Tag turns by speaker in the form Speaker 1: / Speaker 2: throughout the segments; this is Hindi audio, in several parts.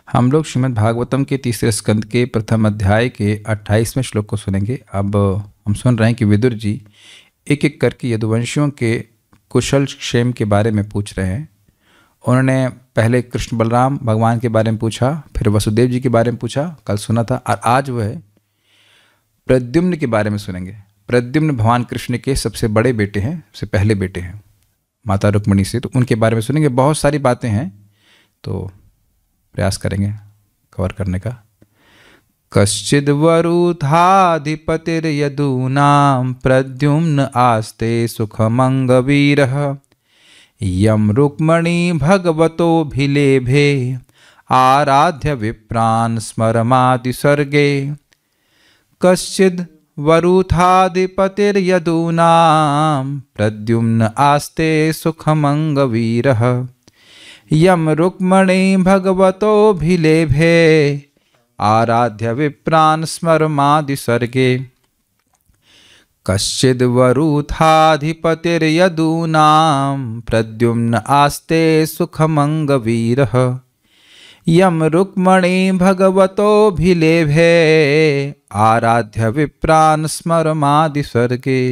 Speaker 1: हम लोग श्रीमद् भागवतम के तीसरे स्कंद के प्रथम अध्याय के 28वें श्लोक को सुनेंगे। अब हम सुन रहे हैं कि विदुर जी एक एक करके यदुवंशियों के कुशल क्षेम के बारे में पूछ रहे हैं। उन्होंने पहले कृष्ण बलराम भगवान के बारे में पूछा, फिर वसुदेव जी के बारे में पूछा, कल सुना था, और आज वह प्रद्युम्न के बारे में सुनेंगे। प्रद्युम्न भगवान कृष्ण के सबसे बड़े बेटे हैं, सबसे पहले बेटे हैं माता रुक्मिणी से, तो उनके बारे में सुनेंगे। बहुत सारी बातें हैं तो प्रयास करेंगे कवर करने का। कश्चिद् वरुथाधिपतिर्यदूनां प्रद्युम्न आस्ते सुखमंगवीरः यं रुक्मणी भगवतोऽभिलेभे आराध्य विप्रान् स्मरमादिसर्गे। कश्चिद् वरुथाधिपतिर्यदूनां प्रद्युम्न आस्ते सुखमंगवीरः यम रुक्मणी भगवतोऽभिलेभे आराध्य विप्रान् स्मरमादिसर्गे। कश्चिद् वरुथाधिपतिर्यदूनां प्रद्युम्न आस्ते सुखमंगवीरः यम रुक्मणी भगवतोऽभिलेभे आराध्य विप्रान् स्मरमादिसर्गे।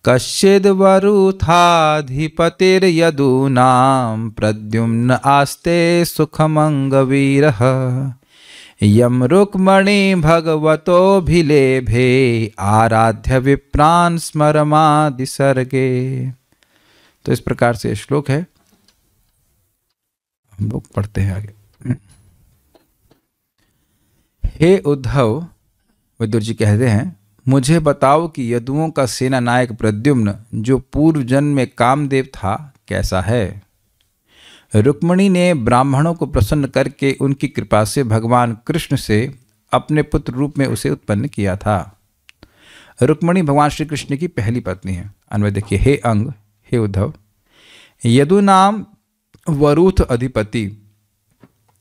Speaker 1: कश्चिद् वरुथाधिपतिर्यदूनां प्रद्युम्न आस्ते सुखमंगवीरः यं रुक्मणी भगवतोऽभिलेभे आराध्य विप्रान् स्मरमादिसर्गे। तो इस प्रकार से श्लोक है, हम लोग पढ़ते हैं आगे। हे उद्धव, विदुर जी कहते हैं, मुझे बताओ कि यदुओं का सेना नायक प्रद्युम्न जो पूर्व जन्म में कामदेव था कैसा है। रुक्मिणी ने ब्राह्मणों को प्रसन्न करके उनकी कृपा से भगवान कृष्ण से अपने पुत्र रूप में उसे उत्पन्न किया था। रुक्मिणी भगवान श्री कृष्ण की पहली पत्नी है। अन्वय देखिए, हे अंग, हे उद्धव, यदु नाम वरुथ अधिपति,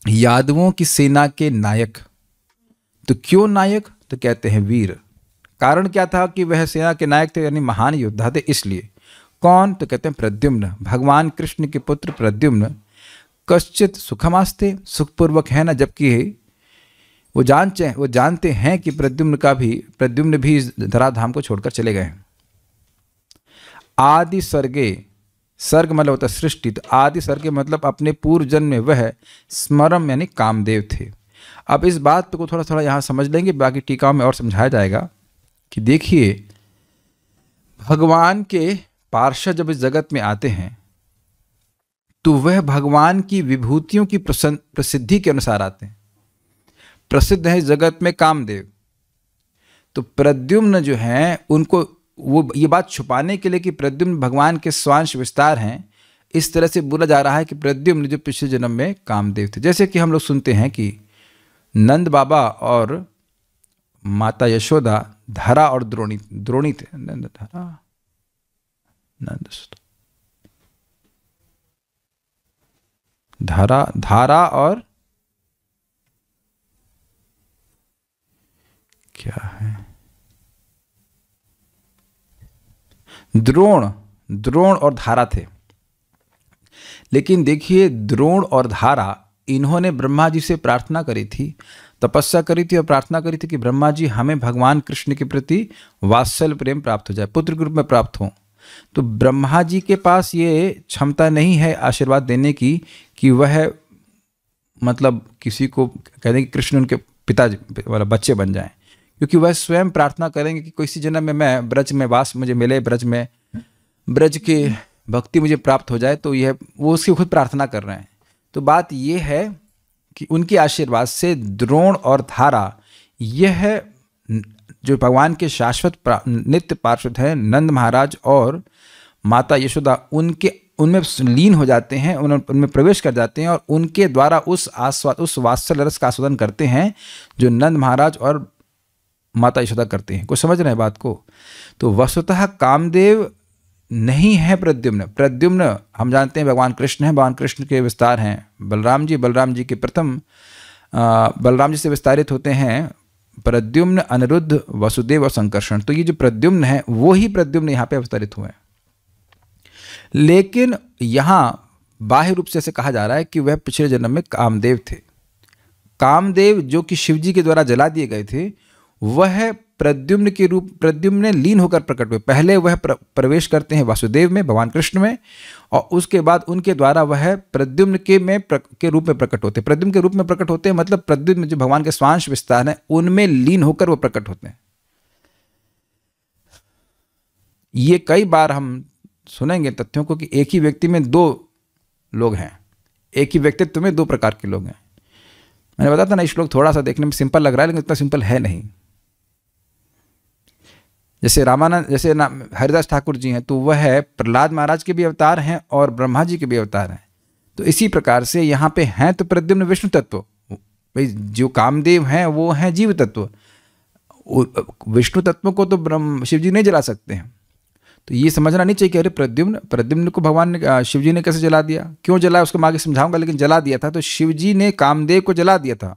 Speaker 1: यादवों की सेना के नायक। तो क्यों नायक? तो कहते हैं वीर। कारण क्या था कि वह सेना के नायक थे, यानी महान योद्धा थे, इसलिए। कौन? तो कहते हैं प्रद्युम्न, भगवान कृष्ण के पुत्र प्रद्युम्न। कश्चित सुखमास्ते, सुखपूर्वक है ना, जबकि वो जानते हैं कि प्रद्युम्न भी इस धराधाम को छोड़कर चले गए हैं। आदि सर्गे, सर्ग मतलब होता है सृष्टि, तो आदि सर्गे मतलब अपने पूर्व जन्म में वह स्मरम यानी कामदेव थे। अब इस बात को थोड़ा थोड़ा यहाँ समझ लेंगे, बाकी टीकाओं में और समझाया जाएगा कि देखिए, भगवान के पार्षद जब इस जगत में आते हैं तो वह भगवान की विभूतियों की प्रसिद्धि के अनुसार आते हैं। प्रसिद्ध है इस जगत में कामदेव, तो प्रद्युम्न जो हैं उनको वो ये बात छुपाने के लिए कि प्रद्युम्न भगवान के स्वांश विस्तार हैं, इस तरह से बोला जा रहा है कि प्रद्युम्न जो पिछले जन्म में कामदेव थे। जैसे कि हम लोग सुनते हैं कि नंद बाबा और माता यशोदा धरा और द्रोणी थे। नंद धरा, नंद धारा और क्या है, द्रोण और धारा थे। लेकिन देखिए, द्रोण और धारा इन्होंने ब्रह्मा जी से प्रार्थना करी थी, तपस्या करी थी और प्रार्थना करी थी कि ब्रह्मा जी हमें भगवान कृष्ण के प्रति वात्सल्य प्रेम प्राप्त हो जाए, पुत्र के रूप में प्राप्त हो। तो ब्रह्मा जी के पास ये क्षमता नहीं है आशीर्वाद देने की कि वह मतलब किसी को कह दें कि कृष्ण उनके पिता वाला बच्चे बन जाएं, क्योंकि वह स्वयं प्रार्थना करेंगे कि किसी जन्म में मैं ब्रज में वास मुझे मिले, ब्रज की भक्ति मुझे प्राप्त हो जाए। तो यह वो उसकी खुद प्रार्थना कर रहे हैं। तो बात यह है कि उनके आशीर्वाद से द्रोण और धारा, यह जो भगवान के शाश्वत नित्य पार्षद हैं, नंद महाराज और माता यशोदा, उनमें लीन हो जाते हैं, उनमें प्रवेश कर जाते हैं और उनके द्वारा उस वात्सल्य रस का आस्वादन करते हैं जो नंद महाराज और माता यशोदा करते हैं। कुछ समझ रहे हैं बात को? तो वस्तुतः कामदेव नहीं है प्रद्युम्न हम जानते हैं भगवान कृष्ण हैं, भगवान कृष्ण के विस्तार हैं बलराम जी के प्रथम बलराम जी से विस्तारित होते हैं प्रद्युम्न, अनिरुद्ध, वसुदेव और संकर्षण। तो ये जो प्रद्युम्न है वो ही प्रद्युम्न यहाँ पे अवतरित हुए हैं। लेकिन यहाँ बाह्य रूप से ऐसे कहा जा रहा है कि वह पिछले जन्म में कामदेव थे। कामदेव जो कि शिव जी के द्वारा जला दिए गए थे, वह प्रद्युम्न के रूप, प्रद्युम्न ने लीन होकर प्रकट हुए। पहले वह प्रवेश करते हैं वासुदेव में, भगवान कृष्ण में, और उसके बाद उनके द्वारा वह प्रद्युम्न के रूप में प्रकट होते हैं। प्रद्युम्न के रूप में प्रकट होते हैं मतलब प्रद्युम्न जो भगवान के स्वांश विस्तार है उनमें लीन होकर वो प्रकट होते हैं। ये कई बार हम सुनेंगे तथ्यों को कि एक ही व्यक्ति में दो लोग हैं, एक ही व्यक्तित्व में दो प्रकार के लोग हैं। मैंने बताया था ना, श्लोक थोड़ा सा देखने में सिंपल लग रहा है लेकिन इतना सिंपल है नहीं। जैसे रामानंद, जैसे हरिदास ठाकुर जी हैं तो वह प्रहलाद महाराज के भी अवतार हैं और ब्रह्मा जी के भी अवतार हैं। तो इसी प्रकार से यहाँ पे हैं तो प्रद्युम्न विष्णु तत्व, भाई जो कामदेव हैं वो हैं जीव तत्व। विष्णु तत्व को तो शिव जी नहीं जला सकते हैं। तो ये समझना नहीं चाहिए कि अरे प्रद्युम्न को भगवान ने, शिव जी ने कैसे जला दिया, क्यों जलाया उसको मैं आगे समझाऊंगा, लेकिन जला दिया था। तो शिव जी ने कामदेव को जला दिया था,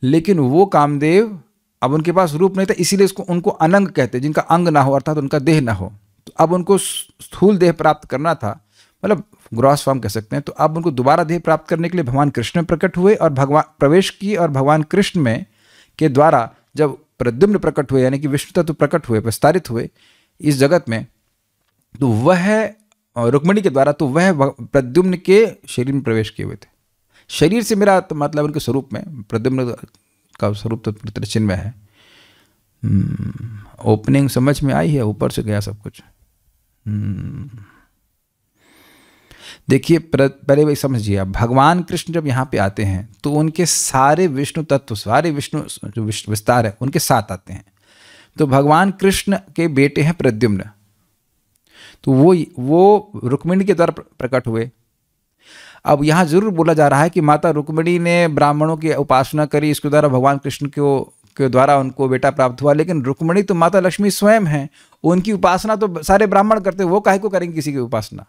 Speaker 1: लेकिन वो कामदेव अब उनके पास रूप नहीं था, इसीलिए उनको अनंग कहते हैं, जिनका अंग ना हो अर्थात उनका देह ना हो। तो अब उनको स्थूल देह प्राप्त करना था, मतलब ग्रॉस फॉर्म कह सकते हैं। तो अब उनको दोबारा देह प्राप्त करने के लिए भगवान कृष्ण में प्रकट हुए और भगवान प्रवेश किए, और भगवान कृष्ण में के द्वारा जब प्रद्युम्न प्रकट हुए, यानी कि विष्णु तत्व प्रकट हुए, विस्तारित हुए इस जगत में, तो वह रुक्मिणी के द्वारा, तो वह प्रद्युम्न के शरीर में प्रवेश किए हुए थे। शरीर से मेरा तो मतलब उनके स्वरूप में, प्रद्युम्न का स्वरूप तो चिन्ह में है। ओपनिंग समझ में आई है, ऊपर से गया सब कुछ। देखिए पहले वही समझिए आप, भगवान कृष्ण जब यहाँ पे आते हैं तो उनके सारे विष्णु तत्व, सारे विष्णु जो विस्तार है उनके साथ आते हैं। तो भगवान कृष्ण के बेटे हैं प्रद्युम्न, तो वो रुक्मिणी के द्वारा प्रकट हुए। अब यहाँ जरूर बोला जा रहा है कि माता रुक्मिणी ने ब्राह्मणों की उपासना करी, इसके द्वारा भगवान कृष्ण के द्वारा उनको बेटा प्राप्त हुआ, लेकिन रुक्मिणी तो माता लक्ष्मी स्वयं हैं, उनकी उपासना तो सारे ब्राह्मण करते हैं, वो काहे को करेंगे किसी की उपासना।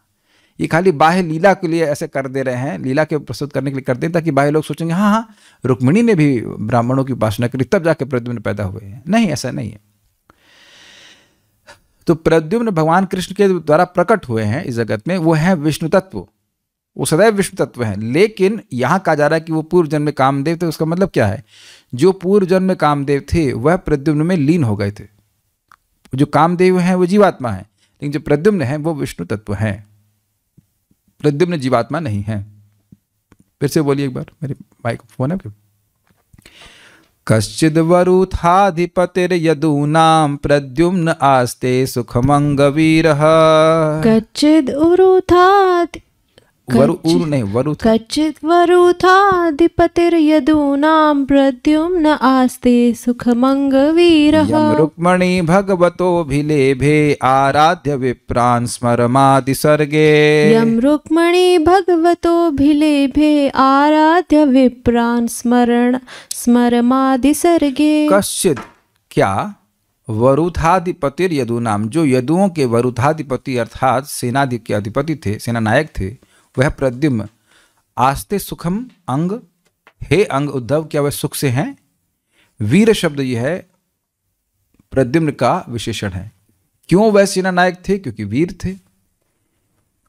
Speaker 1: ये खाली बाह्य लीला के लिए ऐसे कर दे रहे हैं, लीला के प्रस्तुत करने के लिए करते हैं, ताकि बाह्य लोग सोचेंगे हाँ हाँ रुक्मिणी ने भी ब्राह्मणों की उपासना करी तब जाके प्रद्युम्न पैदा हुए हैं। नहीं, ऐसा नहीं है। तो प्रद्युम्न भगवान कृष्ण के द्वारा प्रकट हुए हैं इस जगत में, वो है विष्णु तत्व, वो सदैव विष्णु तत्व हैं। लेकिन यहाँ कहा जा रहा है कि वो पूर्व जन्म में कामदेव थे। उसका मतलब क्या है, जो पूर्व जन्म में कामदेव थे वह प्रद्युम्न में लीन हो गए थे। जो कामदेव हैं वो जीवात्मा है, लेकिन जो प्रद्युम्न है वो विष्णु तत्व है, प्रद्युम्न जीवात्मा नहीं है। फिर से बोलिए एक बार, मेरे माइक फोन है क्या? कश्चिद वरुथाधिपतिर्यदूनां प्रद्युम्न आस्ते सुखमंगवीरः।
Speaker 2: कच्चिद वरुथाधिपतिर्यदूनां प्रद्युम्न आस्ते सुखमंगवीरः।
Speaker 1: यं रुक्मणी भगवतोऽभिलेभे आराध्य विप्रान् स्मरमादि सर्गे।
Speaker 2: यं रुक्मणी भगवतोऽभिलेभे आराध्य विप्रान् स्मरमादि सर्गे।
Speaker 1: कश्चिद क्या, वरुथाधिपतिर यदूनाम, जो यदुओं के वरुथाधिपति अर्थात सेनाधि के अधिपति थे, सेना नायक थे, वह प्रद्युम्न आस्ते सुखम अंग, हे अंग उद्धव, क्या वह सुख से हैं? वीर शब्द यह है प्रद्युम्न का विशेषण है। क्यों वह सेना नायक थे? क्योंकि वीर थे।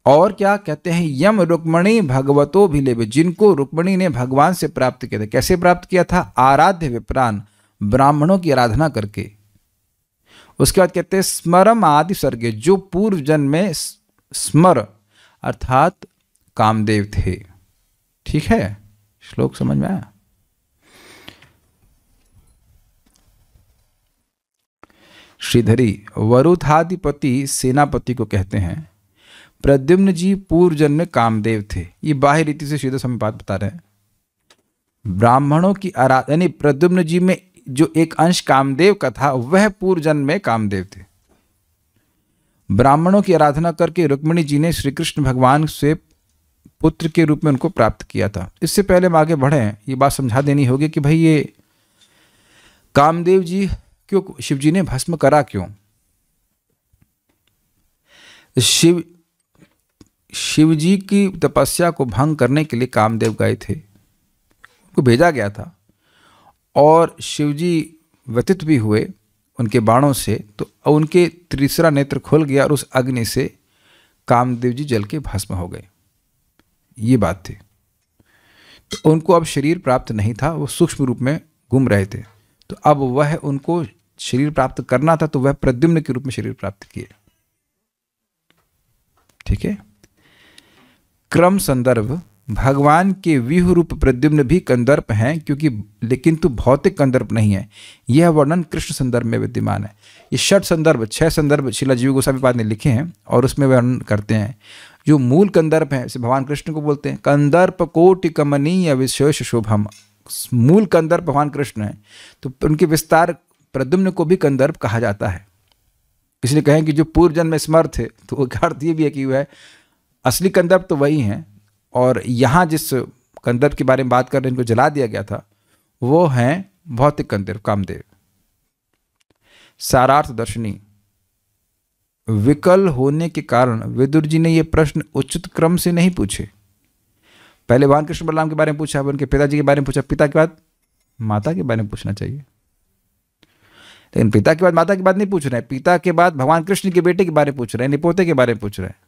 Speaker 1: और क्या कहते हैं, यम रुक्मणी भगवतो भिलेभे, जिनको रुक्मणी ने भगवान से प्राप्त किया था। कैसे प्राप्त किया था? आराध्य विप्रान, ब्राह्मणों की आराधना करके। उसके बाद कहते हैं स्मरम आदि सर्गे, जो पूर्व जन्म में स्मर अर्थात कामदेव थे। ठीक है, श्लोक समझ में आया? श्रीधरी वरुथाधिपति सेनापति को कहते हैं। प्रद्युम्न जी पूर्व जन्म में कामदेव थे। ये बाह्य रीति से सीधा समय बात बता रहे हैं। ब्राह्मणों की आराधना, यानी प्रद्युम्न जी में जो एक अंश कामदेव का था वह पूर्व जन्म में कामदेव थे। ब्राह्मणों की आराधना करके रुक्मिणी जी ने श्री कृष्ण भगवान से पुत्र के रूप में उनको प्राप्त किया था। इससे पहले हम आगे बढ़े, ये बात समझा देनी होगी कि भाई ये कामदेव जी क्यों शिव जी ने भस्म करा, क्यों? शिव जी की तपस्या को भंग करने के लिए कामदेव गए थे, उनको भेजा गया था, और शिव जी व्यथित भी हुए उनके बाणों से, तो उनके तीसरा नेत्र खुल गया और उस अग्नि से कामदेव जी जल के भस्म हो गए। ये बात थी। तो उनको अब शरीर प्राप्त नहीं था, वो सूक्ष्म रूप में घूम रहे थे। तो अब वह उनको शरीर प्राप्त करना था, तो वह प्रद्युम्न के रूप में शरीर प्राप्त किए। ठीक है। क्रम संदर्भ, भगवान के व्यूह रूप प्रद्युम्न भी कंदर्प हैं, क्योंकि लेकिन तो भौतिक कंदर्प नहीं है। यह वर्णन कृष्ण संदर्भ में विद्यमान है। ये 6 संदर्भ 6 संदर्भ श्रीला जीव गोस्वामी पाद ने लिखे हैं और उसमें वर्णन करते हैं। जो मूल कंदर्प है, जैसे भगवान कृष्ण को बोलते हैं कंदर्प कोटि कमनीय विशेष शुभम, मूल कंदर्प भगवान कृष्ण है। तो उनके विस्तार प्रद्युम्न को भी कंदर्प कहा जाता है। इसलिए कहें कि जो पूर्व जन्म में समर्थ थे, तो वो अर्थ ये भी है कि वह असली कंदर्प तो वही हैं, और यहाँ जिस कंदर्प के बारे में बात कर रहे हैं, इनको जला दिया गया था, वो हैं भौतिक कंदर्प कामदेव। सारार्थ दर्शनी, विकल होने के कारण विदुर जी ने ये प्रश्न उचित क्रम से नहीं पूछे। पहले भगवान कृष्ण बलराम के बारे में पूछा, उनके पिताजी के बारे में पूछा, पिता के बाद माता के बारे में पूछना चाहिए, लेकिन पिता के बाद माता के बाद नहीं पूछ रहे हैं। पिता के बाद भगवान कृष्ण के बेटे के बारे में पूछ रहे हैं, निपोते के बारे में पूछ रहे हैं।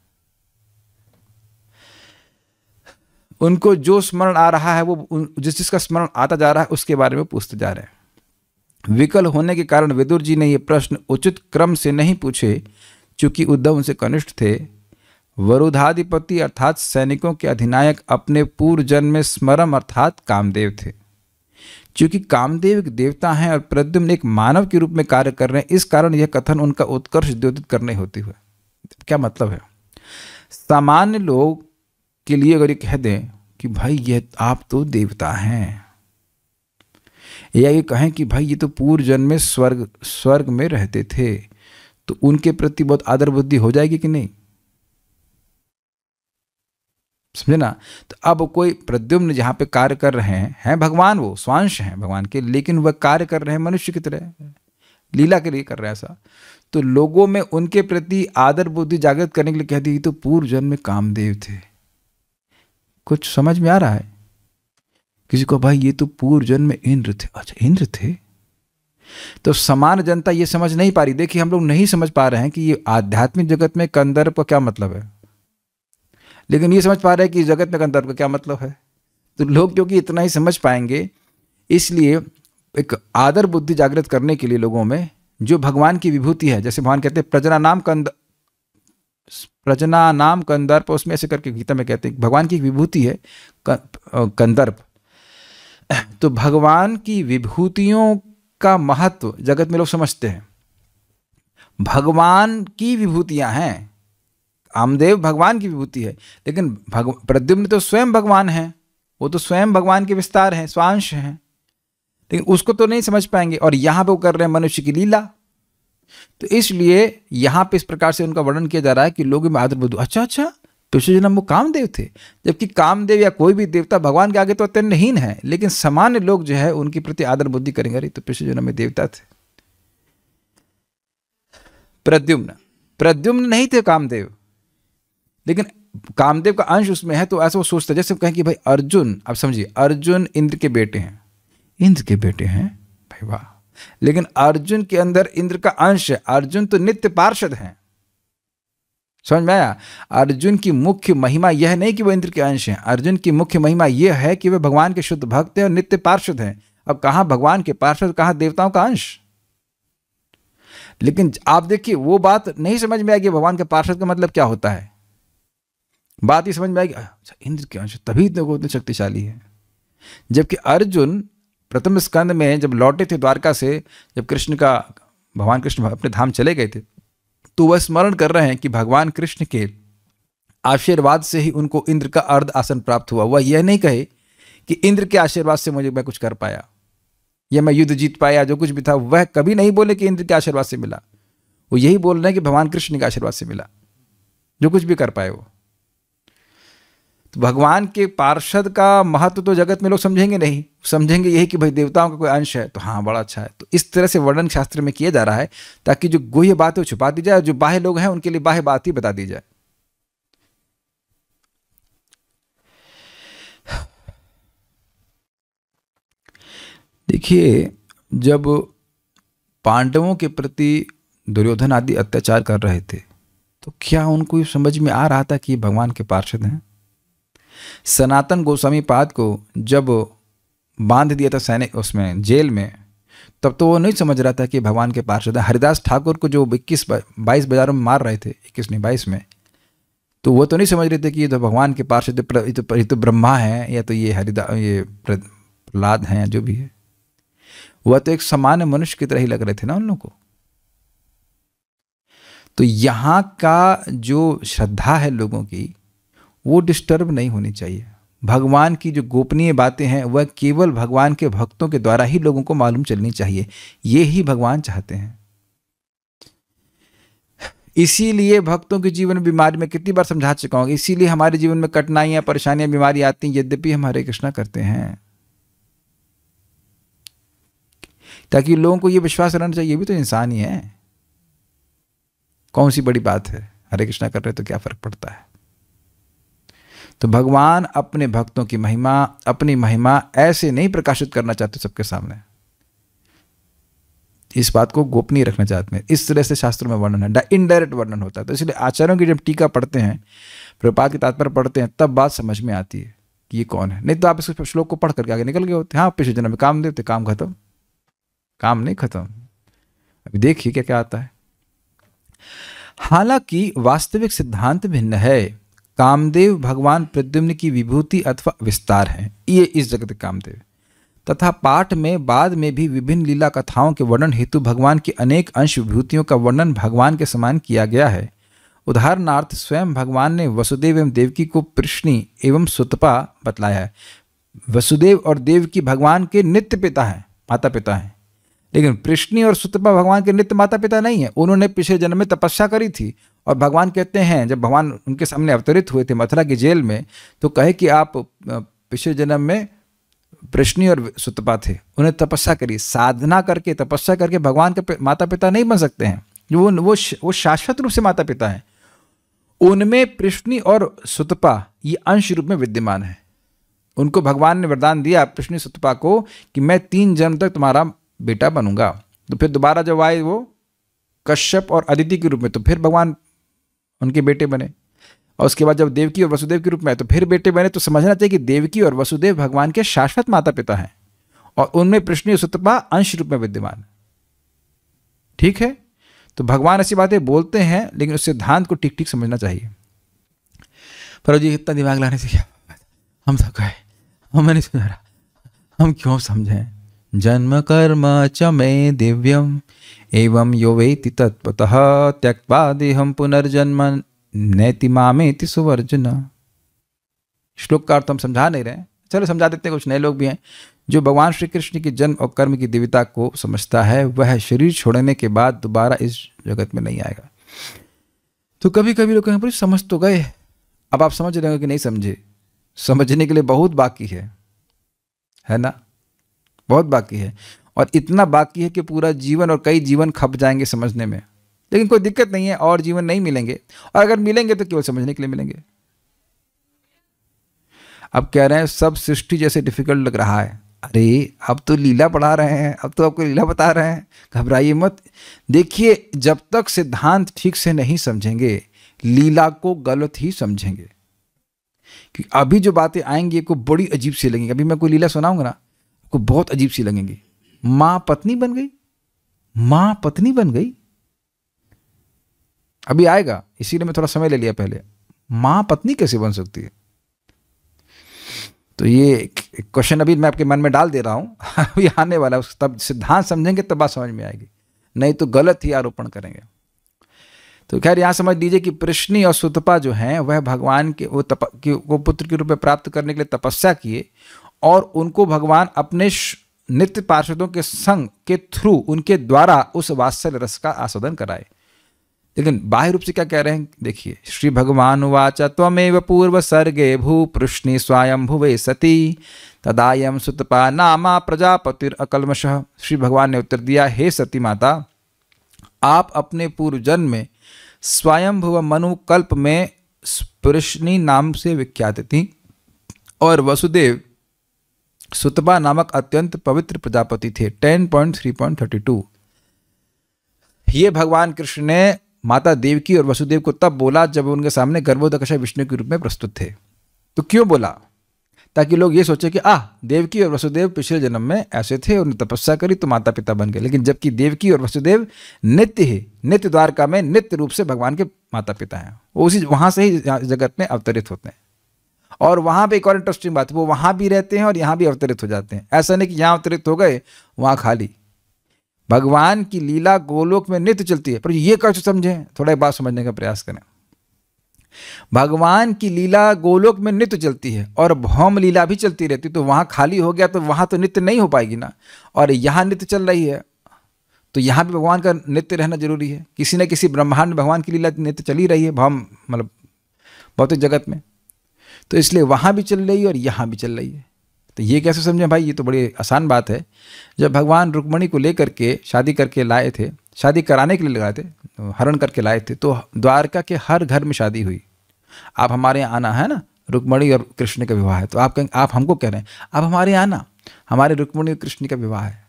Speaker 1: उनको जो स्मरण आ रहा है, वो जिसका स्मरण आता जा रहा है उसके बारे में पूछते जा रहे हैं। विकल होने के कारण विदुर जी ने ये प्रश्न उचित क्रम से नहीं पूछे, चूंकि उद्धव उनसे कनिष्ठ थे। वरुधाधिपति अर्थात सैनिकों के अधिनायक अपने पूर्व जन्म में स्मरम अर्थात कामदेव थे। चूंकि कामदेव एक देवता हैं और प्रद्युम्न एक मानव के रूप में कार्य कर रहे हैं, इस कारण यह कथन उनका उत्कर्ष द्योतित करने होते हुए। क्या मतलब है? सामान्य लोग के लिए अगर ये कह दें कि भाई ये आप तो देवता हैं, या ये कहें कि भाई ये तो पूर्व जन्म में स्वर्ग में रहते थे, तो उनके प्रति बहुत आदर बुद्धि हो जाएगी कि नहीं? समझे ना? तो अब कोई प्रद्युम्न जहां पे कार्य कर रहे हैं भगवान, वो स्वांश हैं भगवान के, लेकिन वह कार्य कर रहे हैं मनुष्य की तरह, लीला के लिए कर रहे हैं ऐसा। तो लोगों में उनके प्रति आदर बुद्धि जागृत करने के लिए कह दी तो पूर्व जन्म में कामदेव थे। कुछ समझ में आ रहा है? किसी को भाई ये तो पूर्व जन्म में इंद्र थे। अच्छा इंद्र थे? तो सामान्य जनता ये समझ नहीं पा रही। देखिए हम लोग नहीं समझ पा रहे हैं कि ये आध्यात्मिक जगत में कंदर्प का क्या मतलब है, लेकिन ये समझ पा रहे हैं कि जगत में कंदर्प का क्या मतलब है। तो लोग क्योंकि इतना ही समझ पाएंगे, इसलिए एक आदर बुद्धि जागृत करने के लिए लोगों में जो भगवान की विभूति है, जैसे भगवान कहते हैं प्रजना नाम कंदर्प, उसमें ऐसे करके गीता में कहते हैं भगवान की विभूति है कंदर्प। तो भगवान की विभूतियों का महत्व जगत में लोग समझते हैं। भगवान की विभूतियां हैं, कामदेव भगवान की विभूति है, लेकिन प्रद्युम्न तो स्वयं भगवान हैं, वो तो स्वयं भगवान के विस्तार हैं, स्वांश हैं, लेकिन उसको तो नहीं समझ पाएंगे। और यहाँ पे वो कर रहे हैं मनुष्य की लीला। तो इसलिए यहाँ पे इस प्रकार से उनका वर्णन किया जा रहा है कि लोग में आदर बुद्धि, अच्छा पिछले जन्म वो कामदेव थे, जबकि कामदेव या कोई भी देवता भगवान के आगे तो अत्यंतहीन है, लेकिन सामान्य लोग जो है उनके प्रति आदर बुद्धि करेंगे, अरे तो पिछले जन्म में देवता थे। प्रद्युम्न नहीं थे कामदेव, लेकिन कामदेव का अंश उसमें है, तो ऐसा वो सोचते, जैसे कहें कि भाई अर्जुन, अब समझिए अर्जुन इंद्र के बेटे हैं, इंद्र के बेटे हैं भाई वाह, लेकिन अर्जुन के अंदर इंद्र का अंश है। अर्जुन तो नित्य पार्षद हैं, समझ में आया? अर्जुन की मुख्य महिमा यह नहीं कि वह इंद्र के अंश हैं, अर्जुन की मुख्य महिमा यह है कि वे भगवान के शुद्ध भक्त हैं और नित्य पार्षद हैं। अब कहाँ भगवान के पार्षद, कहाँ देवताओं का अंश? लेकिन आप देखिए वो बात नहीं समझ में आएगी भगवान के पार्षद का मतलब क्या होता है। बात ही समझ में आएगी, अच्छा इंद्र के अंश तभी तो इतने शक्तिशाली है। जबकि अर्जुन प्रथम स्कंद में जब लौटे थे द्वारका से, जब भगवान कृष्ण अपने धाम चले गए थे, तो वह स्मरण कर रहे हैं कि भगवान कृष्ण के आशीर्वाद से ही उनको इंद्र का अर्ध आसन प्राप्त हुआ। वह यह नहीं कहे कि इंद्र के आशीर्वाद से मैं कुछ कर पाया या मैं युद्ध जीत पाया, जो कुछ भी था वह कभी नहीं बोले कि इंद्र के आशीर्वाद से मिला। वो यही बोल रहे हैं कि भगवान कृष्ण के आशीर्वाद से मिला, जो कुछ भी कर पाए वो। तो भगवान के पार्षद का महत्व तो जगत में लोग समझेंगे नहीं, समझेंगे यही कि भाई देवताओं का कोई अंश है, तो हाँ बड़ा अच्छा है। तो इस तरह से वर्णन शास्त्र में किया जा रहा है ताकि जो गुह्य बात है वो छुपा दी जाए, और जो बाह्य लोग हैं उनके लिए बाह्य बात ही बता दी जाए। देखिए जब पांडवों के प्रति दुर्योधन आदि अत्याचार कर रहे थे, तो क्या उनको समझ में आ रहा था कि भगवान के पार्षद हैं? सनातन गोस्वामी पाद को जब बांध दिया था सैनिक उसमें जेल में, तब तो वो नहीं समझ रहा था कि भगवान के पार्षद है। हरिदास ठाकुर को जो 21-22 बाजारों में मार रहे थे, 21 नहीं 22 में, तो वो तो नहीं समझ रहे थे कि ये तो भगवान के पार्षद, ये तो ब्रह्मा है, या तो ये ये प्रहलाद हैं, जो भी है। वह तो एक सामान्य मनुष्य की तरह ही लग रहे थे ना उन लोगों को। तो यहाँ का जो श्रद्धा है लोगों की, वो डिस्टर्ब नहीं होनी चाहिए। भगवान की जो गोपनीय बातें हैं वह केवल भगवान के भक्तों के द्वारा ही लोगों को मालूम चलनी चाहिए। ये ही भगवान चाहते हैं। इसीलिए भक्तों के जीवन में बीमारी, में कितनी बार समझा चुका हूँ, इसीलिए हमारे जीवन में कठिनाइयां, परेशानियां, बीमारी आती हैं, यद्यपि हम हरे कृष्णा करते हैं, ताकि लोगों को ये विश्वास रहना चाहिए ये भी तो इंसान ही है। कौन सी बड़ी बात है, हरे कृष्णा कर रहे तो क्या फर्क पड़ता है। तो भगवान अपने भक्तों की महिमा, अपनी महिमा ऐसे नहीं प्रकाशित करना चाहते सबके सामने, इस बात को गोपनीय रखना चाहते हैं। इस तरह से शास्त्रों में वर्णन है, इनडायरेक्ट वर्णन होता है। तो इसलिए आचार्यों की जब टीका पढ़ते हैं, प्रभुपाद के तात्पर्य पढ़ते हैं, तब बात समझ में आती है कि ये कौन है। नहीं तो आप इस श्लोक को पढ़ करके आगे निकल गए होते, हाँ पिछले जन्म में कामदेव थे, काम खत्म। काम नहीं खत्म, अभी देखिए क्या क्या आता है। हालांकि वास्तविक सिद्धांत भिन्न है। कामदेव भगवान प्रद्युम्न की विभूति अथवा विस्तार है, ये इस जगत कामदेव, तथा पाठ में बाद में भी विभिन्न लीला कथाओं के वर्णन हेतु भगवान के अनेक अंश विभूतियों का वर्णन भगवान के समान किया गया है। उदाहरणार्थ स्वयं भगवान ने वसुदेव एवं देवकी को कृष्णी एवं सुतपा बतलाया है। वसुदेव और देवकी भगवान के नित्य पिता हैं, माता पिता हैं, लेकिन कृष्णी और सुतपा भगवान के नित्य माता पिता नहीं है। उन्होंने पिछले जन्म में तपस्या करी थी, और भगवान कहते हैं जब भगवान उनके सामने अवतरित हुए थे मथुरा की जेल में, तो कहे कि आप पिछले जन्म में कृष्णी और सुतपा थे, उन्हें तपस्या करी, साधना करके तपस्या करके भगवान के माता पिता नहीं बन सकते हैं। वो शाश्वत रूप से माता पिता हैं। उनमें कृष्णी और सुतपा ये अंश रूप में विद्यमान है। उनको भगवान ने वरदान दिया कृष्णी सुतपा को कि मैं 3 जन्म तक तुम्हारा बेटा बनूंगा। तो फिर दोबारा जब आए वो कश्यप और अदिति के रूप में, तो फिर भगवान उनके बेटे बने, और उसके बाद जब देवकी और वसुदेव के रूप में आए तो फिर बेटे बने। तो समझना चाहिए कि देवकी और वसुदेव भगवान के शाश्वत माता पिता हैं, और उनमें कृष्ण और सुतपा अंश रूप में विद्यमान। ठीक है, तो भगवान ऐसी बातें बोलते हैं, लेकिन उस सिद्धांत को ठीक ठीक समझना चाहिए। पर जी इतना दिमाग लाने से क्या, हम थक गए, हमें नहीं समझ रहा, हम क्यों समझें। जन्म कर्म च मे दिव्यम एवं यो वेति तत्त्वतः त्यक्त्वा देहं पुनर्जन्म नैति मामेति सुवर्जुन। श्लोक का अर्थ हम समझा नहीं रहे, चलो समझा देते हैं। कुछ नए लोग भी हैं जो भगवान श्री कृष्ण की जन्म और कर्म की दिव्यता को समझता है, वह शरीर छोड़ने के बाद दोबारा इस जगत में नहीं आएगा। तो कभी कभी लोग कहेंगे समझ तो गए, अब आप समझ रहे हो कि नहीं समझे। समझने के लिए बहुत बाकी है ना, बहुत बाकी है, और इतना बाकी है कि पूरा जीवन और कई जीवन खप जाएंगे समझने में। लेकिन कोई दिक्कत नहीं है, और जीवन नहीं मिलेंगे, और अगर मिलेंगे तो केवल समझने के लिए मिलेंगे। अब कह रहे हैं सब सृष्टि जैसे डिफिकल्ट लग रहा है। अरे अब तो लीला पढ़ा रहे हैं, अब तो आपको लीला बता रहे हैं, घबराइए मत। देखिए जब तक सिद्धांत ठीक से नहीं समझेंगे, लीला को गलत ही समझेंगे। क्योंकि अभी जो बातें आएंगी को बड़ी अजीब सी लगेंगी। अभी मैं कोई लीला सुनाऊंगा ना, को बहुत अजीब सी लगेंगी। मां पत्नी बन गई, मां पत्नी बन गई, अभी आएगा, इसीलिए मैं थोड़ा समय ले लिया पहले। मां पत्नी कैसे बन सकती है? तो ये क्वेश्चन अभी मैं आपके मन में डाल दे रहा हूं, अभी आने वाला है, तब सिद्धांत समझेंगे तब बात समझ में आएगी, नहीं तो गलत ही आरोपण करेंगे। तो खैर यहां समझ लीजिए कि कृष्णी और सुतपा जो हैं वह भगवान के वो पुत्र के रूप में प्राप्त करने के लिए तपस्या किए, और उनको भगवान अपने नित्य पार्षदों के संग के थ्रू, उनके द्वारा उस वात्सल्य रस का आस्वादन कराए। लेकिन बाह्य रूप से क्या कह रहे हैं देखिए। श्री भगवान उवाच त्वमेव पूर्व सर्गे भू पृष्णी स्वयं भुवे सती तदायम सुतपा नामा प्रजापतिर अकल्मषः। श्री भगवान ने उत्तर दिया, हे सती माता, आप अपने पूर्व जन्म में स्वयंभुव मनु कल्प में पृष्णी नाम से विख्यात थी, और वसुदेव सुतपा नामक अत्यंत पवित्र प्रजापति थे। 10.3.32। ये भगवान कृष्ण ने माता देवकी और वसुदेव को तब बोला जब उनके सामने गर्भोदकशा विष्णु के रूप में प्रस्तुत थे। तो क्यों बोला? ताकि लोग ये सोचे कि देवकी और वसुदेव पिछले जन्म में ऐसे थे, उन्होंने तपस्या करी तो माता पिता बन गए। लेकिन जबकि देवकी और वसुदेव नित्य ही नित्य द्वारका में नित्य रूप से भगवान के माता पिता हैं, वो उसी वहाँ से ही जगत में अवतरित होते हैं। और वहाँ पे एक और इंटरेस्टिंग बात है, वो वहाँ भी रहते हैं और यहाँ भी अवतरित हो जाते हैं। ऐसा नहीं कि यहाँ अवतरित हो गए वहाँ खाली। भगवान की लीला गोलोक में नित्य चलती है। पर ये कैसे समझें, थोड़ा एक बात समझने का प्रयास करें। भगवान की लीला गोलोक में नित्य चलती है और भौम लीला भी चलती रहती, तो वहाँ खाली हो गया तो वहाँ तो नित्य नहीं हो पाएगी ना। और यहाँ नित्य चल रही है तो यहाँ भी भगवान का नित्य रहना जरूरी है। किसी न किसी ब्रह्मांड में भगवान की लीला नित्य चली रही है, भौम मतलब भौतिक जगत में, तो इसलिए वहाँ भी चल रही है और यहाँ भी चल रही है। तो ये कैसे समझें भाई? ये तो बड़ी आसान बात है। जब भगवान रुक्मणी को लेकर के शादी करके लाए थे, शादी कराने के लिए लगाए थे, हरण करके लाए थे, तो द्वारका के हर घर में शादी हुई। आप हमारे यहाँ आना है ना, रुक्मणी और कृष्ण का विवाह है, तो आप कहेंगे, आप हमको कह रहे हैं आप हमारे यहाँ आना, हमारे रुक्मणी और कृष्ण का विवाह है।